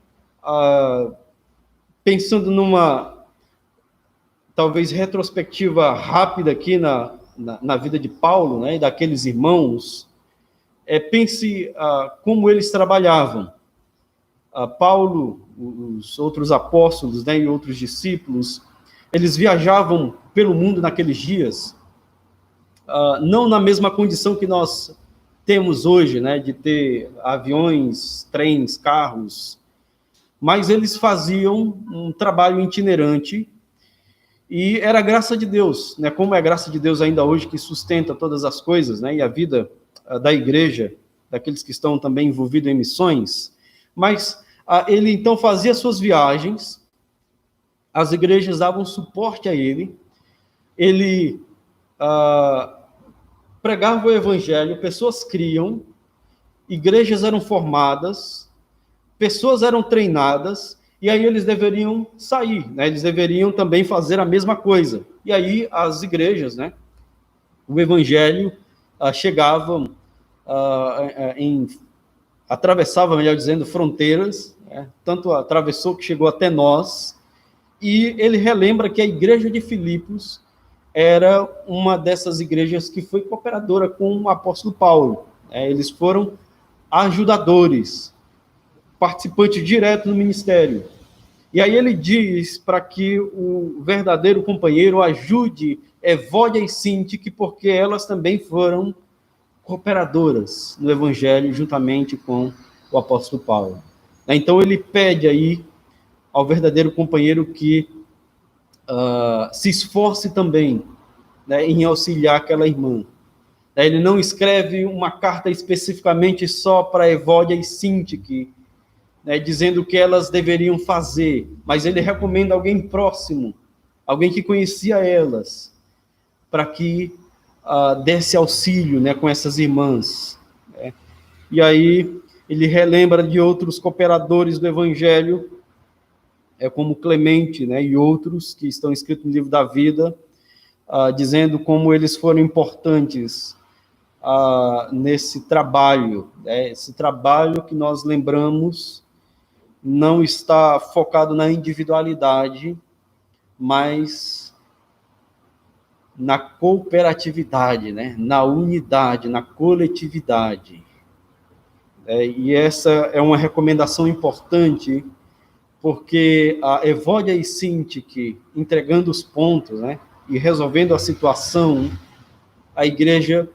pensando numa, talvez, retrospectiva rápida aqui na vida de Paulo, né, e daqueles irmãos, pense como eles trabalhavam. Paulo, os outros apóstolos, né, e outros discípulos, eles viajavam pelo mundo naqueles dias, não na mesma condição que nós temos hoje, né, de ter aviões, trens, carros, mas eles faziam um trabalho itinerante e era a graça de Deus, né, como é a graça de Deus ainda hoje que sustenta todas as coisas, né, e a vida da igreja, daqueles que estão também envolvidos em missões, mas ele então fazia suas viagens, as igrejas davam suporte a ele pregava o evangelho, pessoas criam, igrejas eram formadas, pessoas eram treinadas, e aí eles deveriam sair, né? Eles deveriam também fazer a mesma coisa. E aí as igrejas, né? O evangelho atravessava, melhor dizendo, fronteiras, né? Tanto atravessou que chegou até nós. E ele relembra que a igreja de Filipos era uma dessas igrejas que foi cooperadora com o apóstolo Paulo. Eles foram ajudadores, participantes diretos do ministério. E aí ele diz para que o verdadeiro companheiro ajude Evódia e Sintique, porque elas também foram cooperadoras no evangelho juntamente com o apóstolo Paulo. Então ele pede aí ao verdadeiro companheiro que se esforce também, né, em auxiliar aquela irmã. Ele não escreve uma carta especificamente só para Evódia e Sintique, né, dizendo o que elas deveriam fazer, mas ele recomenda alguém próximo, alguém que conhecia elas, para que desse auxílio, né, com essas irmãs. Né? E aí ele relembra de outros cooperadores do evangelho, como Clemente, né, e outros que estão escritos no livro da vida, dizendo como eles foram importantes nesse trabalho, né, esse trabalho que nós lembramos não está focado na individualidade, mas na cooperatividade, né, na unidade, na coletividade. E essa é uma recomendação importante, porque a Evódia e Sintique, entregando os pontos, né, e resolvendo a situação, a igreja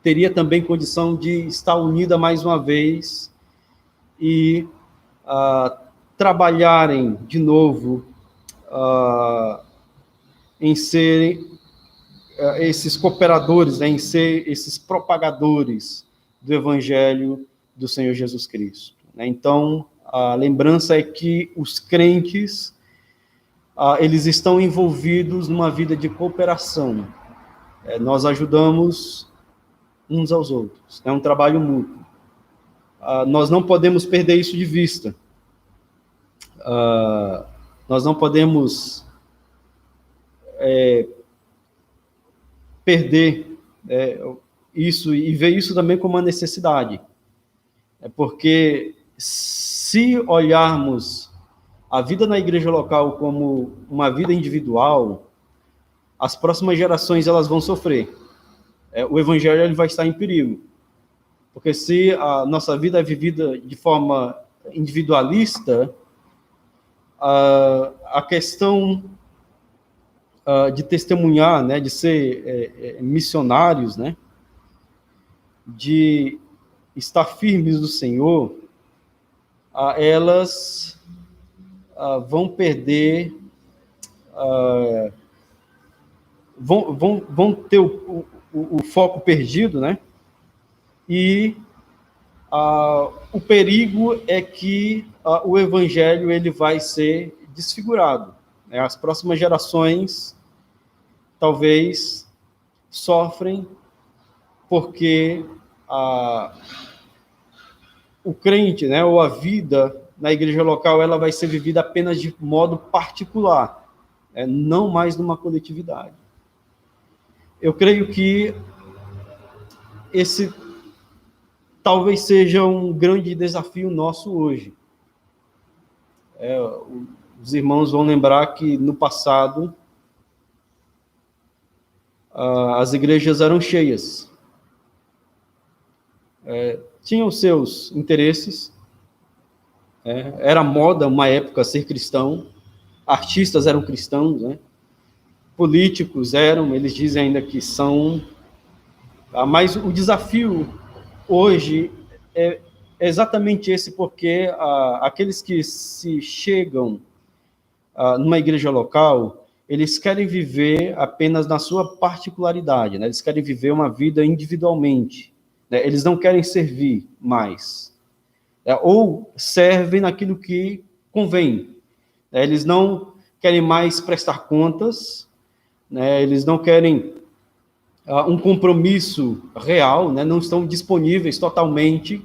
teria também condição de estar unida mais uma vez e trabalharem de novo em serem esses cooperadores, né, em ser esses propagadores do evangelho do Senhor Jesus Cristo. Então, a lembrança é que os crentes, eles estão envolvidos numa vida de cooperação. Nós ajudamos uns aos outros. É um trabalho mútuo. Nós não podemos perder isso de vista. Nós não podemos perder isso e ver isso também como uma necessidade. Porque se olharmos a vida na igreja local como uma vida individual, as próximas gerações elas vão sofrer. O evangelho ele vai estar em perigo. Porque se a nossa vida é vivida de forma individualista, a questão de testemunhar, né, de ser missionários, né, de estar firmes no Senhor, elas vão perder, vão ter o foco perdido, né? E o perigo é que o evangelho ele vai ser desfigurado, né? As próximas gerações talvez sofrem porque o crente, né, ou a vida na igreja local, ela vai ser vivida apenas de modo particular, não mais numa coletividade. Eu creio que esse talvez seja um grande desafio nosso hoje. Os irmãos vão lembrar que no passado as igrejas eram cheias. Tinham seus interesses, era moda uma época ser cristão, artistas eram cristãos, né? Políticos eles dizem ainda que são, mas o desafio hoje é exatamente esse, porque aqueles que se chegam numa igreja local, eles querem viver apenas na sua particularidade, né? Eles querem viver uma vida individualmente, né? Eles não querem servir mais, ou servem naquilo que convém, né? Eles não querem mais prestar contas, né? Eles não querem um compromisso real, né? Não estão disponíveis totalmente,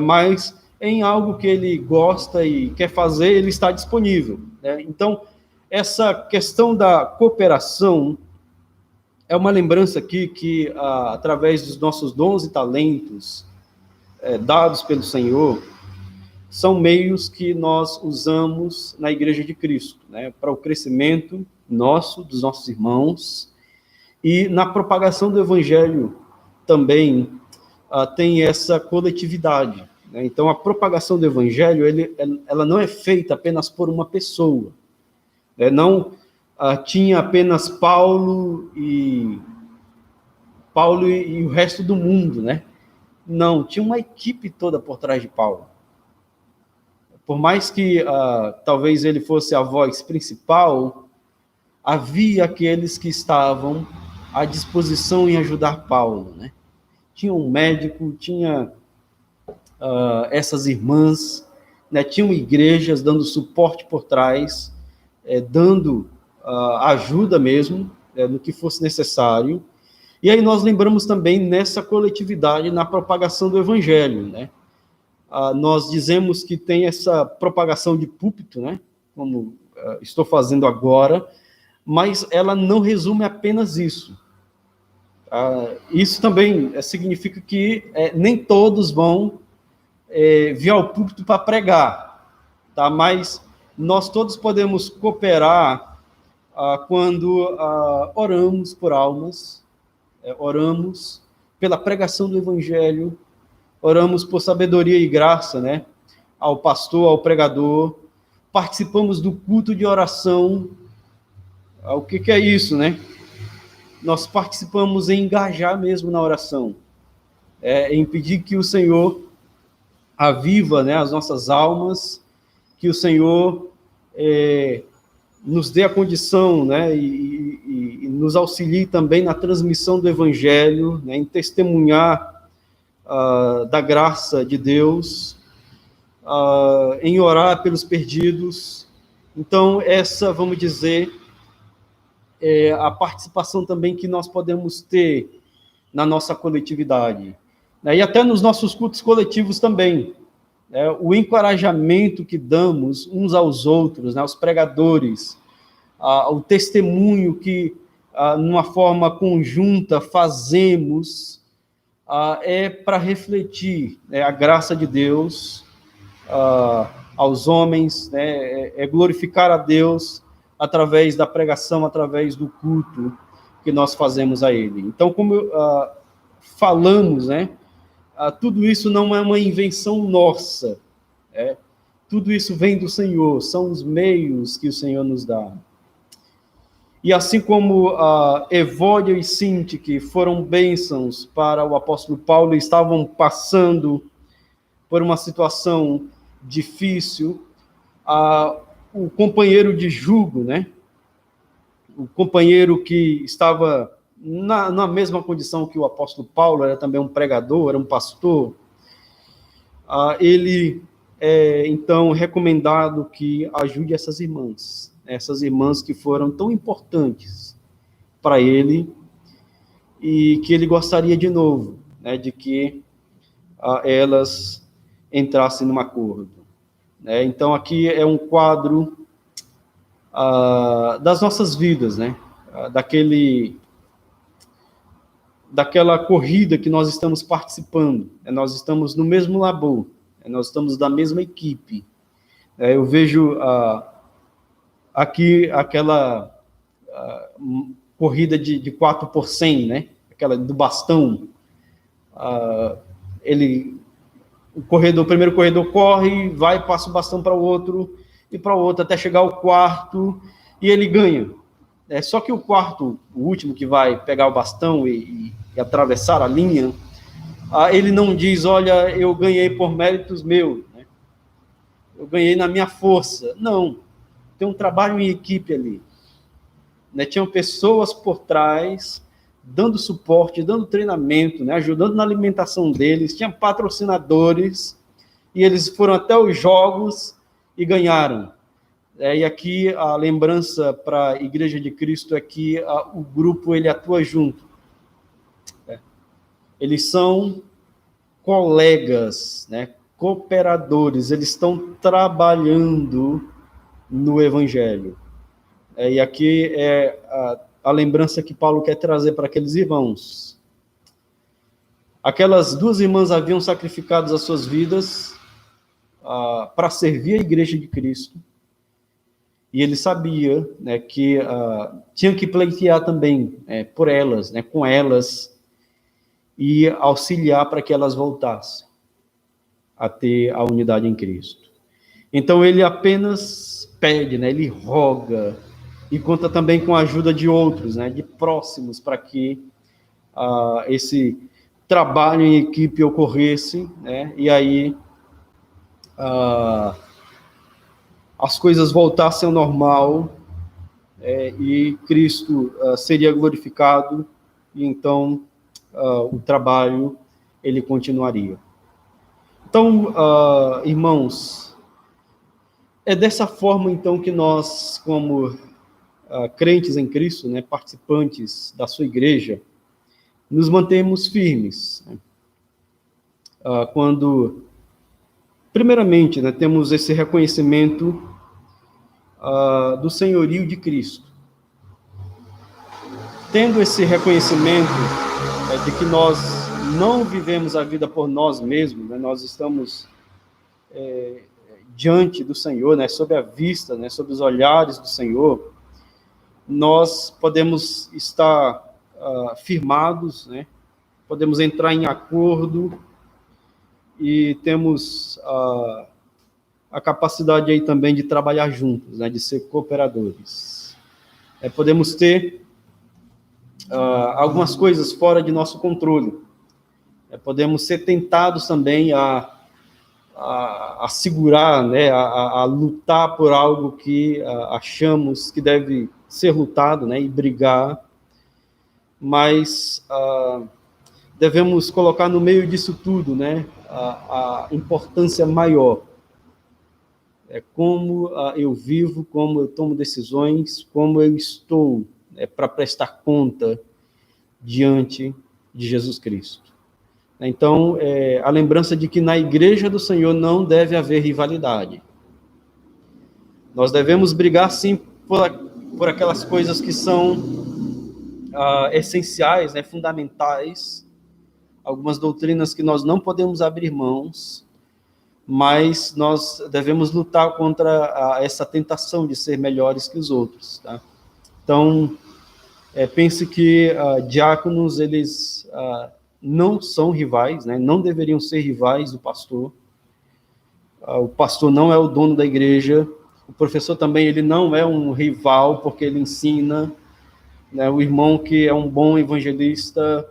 mas em algo que ele gosta e quer fazer, ele está disponível, né? Então, essa questão da cooperação é uma lembrança aqui que, através dos nossos dons e talentos dados pelo Senhor, são meios que nós usamos na Igreja de Cristo, né, para o crescimento nosso, dos nossos irmãos, e na propagação do Evangelho também tem essa coletividade, né? Então, a propagação do Evangelho, ela não é feita apenas por uma pessoa, né? Não tinha apenas Paulo e o resto do mundo, né? Não, tinha uma equipe toda por trás de Paulo. Por mais que talvez ele fosse a voz principal, havia aqueles que estavam à disposição em ajudar Paulo, né? Tinha um médico, tinha essas irmãs, né? Tinham igrejas dando suporte por trás, dando ajuda mesmo, no que fosse necessário. E aí nós lembramos também nessa coletividade, na propagação do Evangelho, né? Nós dizemos que tem essa propagação de púlpito, né? Como estou fazendo agora, mas ela não resume apenas isso. Isso também significa que nem todos vão vir ao púlpito para pregar, tá? Mas nós todos podemos cooperar quando oramos por almas, oramos pela pregação do Evangelho, oramos por sabedoria e graça, né, ao pastor, ao pregador, participamos do culto de oração. O que é isso, né? Nós participamos em engajar mesmo na oração, em pedir que o Senhor aviva, né, as nossas almas, que o Senhor nos dê a condição, né, e nos auxilie também na transmissão do Evangelho, né, em testemunhar da graça de Deus, em orar pelos perdidos. Então, essa, vamos dizer, é a participação também que nós podemos ter na nossa coletividade, né? E até nos nossos cultos coletivos também, né? O encorajamento que damos uns aos outros, né? Os pregadores, o testemunho que, numa forma conjunta, fazemos, para refletir, né, a graça de Deus aos homens, né, glorificar a Deus através da pregação, através do culto que nós fazemos a Ele. Então, como falamos, né, tudo isso não é uma invenção nossa, tudo isso vem do Senhor, são os meios que o Senhor nos dá. E assim como Evódia e Sintique foram bênçãos para o apóstolo Paulo e estavam passando por uma situação difícil, o companheiro de jugo, né? O companheiro que estava na mesma condição que o apóstolo Paulo, era também um pregador, era um pastor, ele é, então, recomendado que ajude essas irmãs que foram tão importantes para ele, e que ele gostaria de novo, né, de que elas entrassem num acordo. Né? Então, aqui é um quadro das nossas vidas, né? Daquela corrida que nós estamos participando. Nós estamos no mesmo labor, nós estamos da mesma equipe. Eu vejo aqui aquela corrida de 4 por 100, né? Aquela do bastão. O primeiro corredor corre, vai, passa o bastão para o outro, e para o outro, até chegar ao quarto, e ele ganha. Só que o quarto, o último que vai pegar o bastão e atravessar a linha, ele não diz, olha, eu ganhei por méritos meus, né? Eu ganhei na minha força. Não, tem um trabalho em equipe ali. Né? Tinham pessoas por trás, dando suporte, dando treinamento, né? Ajudando na alimentação deles, tinha patrocinadores, e eles foram até os jogos e ganharam. E aqui a lembrança para a Igreja de Cristo é que o grupo ele atua junto. Eles são colegas, né, cooperadores, eles estão trabalhando no Evangelho. E aqui é a lembrança que Paulo quer trazer para aqueles irmãos. Aquelas duas irmãs haviam sacrificado as suas vidas para servir a Igreja de Cristo, e ele sabia, né, que tinha que pleitear também por elas, né, com elas, e auxiliar para que elas voltassem a ter a unidade em Cristo. Então ele apenas pede, né, ele roga, e conta também com a ajuda de outros, né, de próximos, para que esse trabalho em equipe ocorresse, né, e aí as coisas voltassem ao normal, e Cristo seria glorificado, e então o trabalho ele continuaria. Então, irmãos, é dessa forma então que nós, como crentes em Cristo, né, participantes da sua igreja, nos mantemos firmes, né? Quando, primeiramente, né, temos esse reconhecimento do senhorio de Cristo. Tendo esse reconhecimento de que nós não vivemos a vida por nós mesmos, né, nós estamos diante do Senhor, né, sob a vista, né, sob os olhares do Senhor, nós podemos estar firmados, né, podemos entrar em acordo, e temos a capacidade aí também de trabalhar juntos, né, de ser cooperadores. Podemos ter algumas coisas fora de nosso controle. Podemos ser tentados também a segurar, né, a lutar por algo que achamos que deve ser lutado, né, e brigar, mas devemos colocar no meio disso tudo, né, a importância maior. Como eu vivo, como eu tomo decisões, como eu estou para prestar conta diante de Jesus Cristo. Então, a lembrança de que na igreja do Senhor não deve haver rivalidade. Nós devemos brigar, sim, por aquelas coisas que são essenciais, né, fundamentais, algumas doutrinas que nós não podemos abrir mãos, mas nós devemos lutar contra essa tentação de ser melhores que os outros, tá? Então, pense que diáconos, eles não são rivais, né? Não deveriam ser rivais do pastor. O pastor não é o dono da igreja, o professor também ele não é um rival, porque ele ensina, né? O irmão que é um bom evangelista,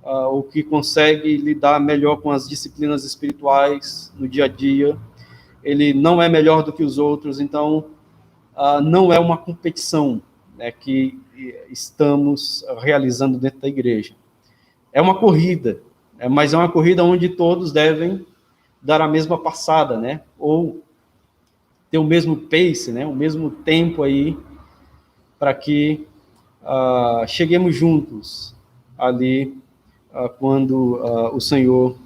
ou que consegue lidar melhor com as disciplinas espirituais no dia a dia, ele não é melhor do que os outros, então não é uma competição, né, que estamos realizando dentro da igreja. É uma corrida, mas é uma corrida onde todos devem dar a mesma passada, né? Ou ter o mesmo pace, né? O mesmo tempo aí, para que cheguemos juntos ali quando o Senhor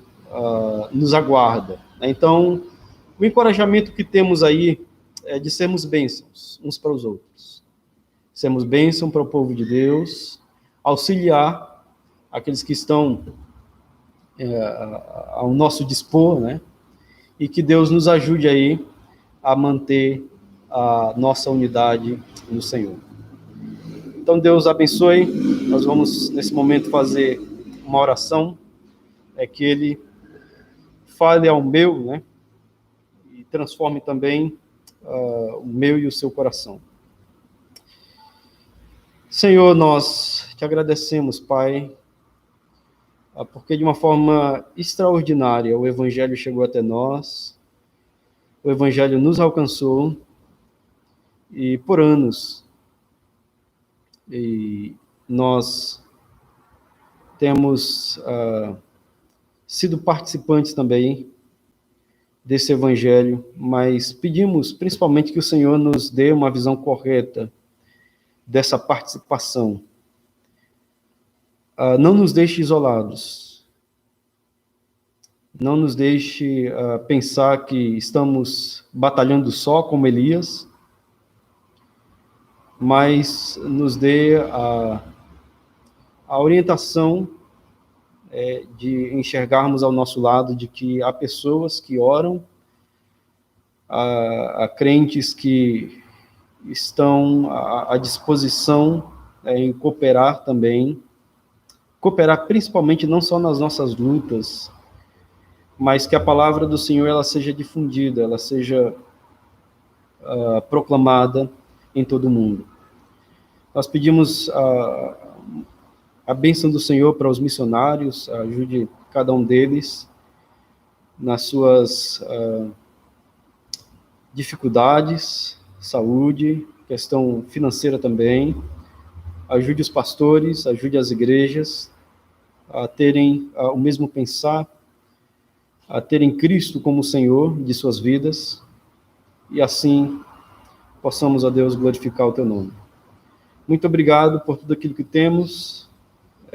nos aguarda. Então, o encorajamento que temos aí é de sermos bênçãos uns para os outros. Sermos bênção para o povo de Deus, auxiliar aqueles que estão ao nosso dispor, né? E que Deus nos ajude aí a manter a nossa unidade no Senhor. Então, Deus abençoe. Nós vamos, nesse momento, fazer uma oração, que Ele fale ao meu, né? E transforme também o meu e o seu coração. Senhor, nós te agradecemos, Pai, porque de uma forma extraordinária o Evangelho chegou até nós, o Evangelho nos alcançou, e por anos e nós temos sido participantes também desse Evangelho, mas pedimos principalmente que o Senhor nos dê uma visão correta dessa participação. Não nos deixe isolados, não nos deixe pensar que estamos batalhando só como Elias, mas nos dê a orientação de enxergarmos ao nosso lado de que há pessoas que oram, há crentes que estão à disposição em cooperar também, cooperar principalmente não só nas nossas lutas, mas que a palavra do Senhor ela seja difundida, ela seja proclamada em todo o mundo. Nós pedimos a bênção do Senhor para os missionários, ajude cada um deles nas suas dificuldades, saúde, questão financeira também. Ajude os pastores, ajude as igrejas a terem o mesmo pensar, a terem Cristo como Senhor de suas vidas, e assim possamos, ó Deus, glorificar o teu nome. Muito obrigado por tudo aquilo que temos,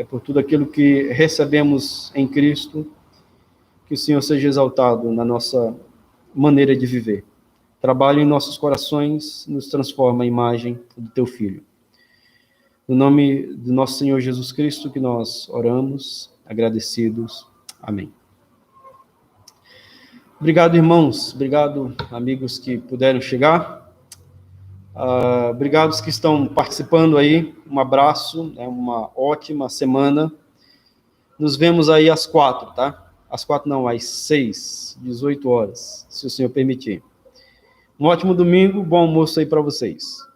por tudo aquilo que recebemos em Cristo. Que o Senhor seja exaltado na nossa maneira de viver. Trabalhe em nossos corações, nos transforma a imagem do teu Filho. No nome do nosso Senhor Jesus Cristo que nós oramos, agradecidos. Amém. Obrigado, irmãos. Obrigado, amigos que puderam chegar. Obrigado aos que estão participando aí. Um abraço, uma ótima semana. Nos vemos aí às 4, tá? Às 4 não, às 6, 18 horas, se o Senhor permitir. Um ótimo domingo, bom almoço aí para vocês.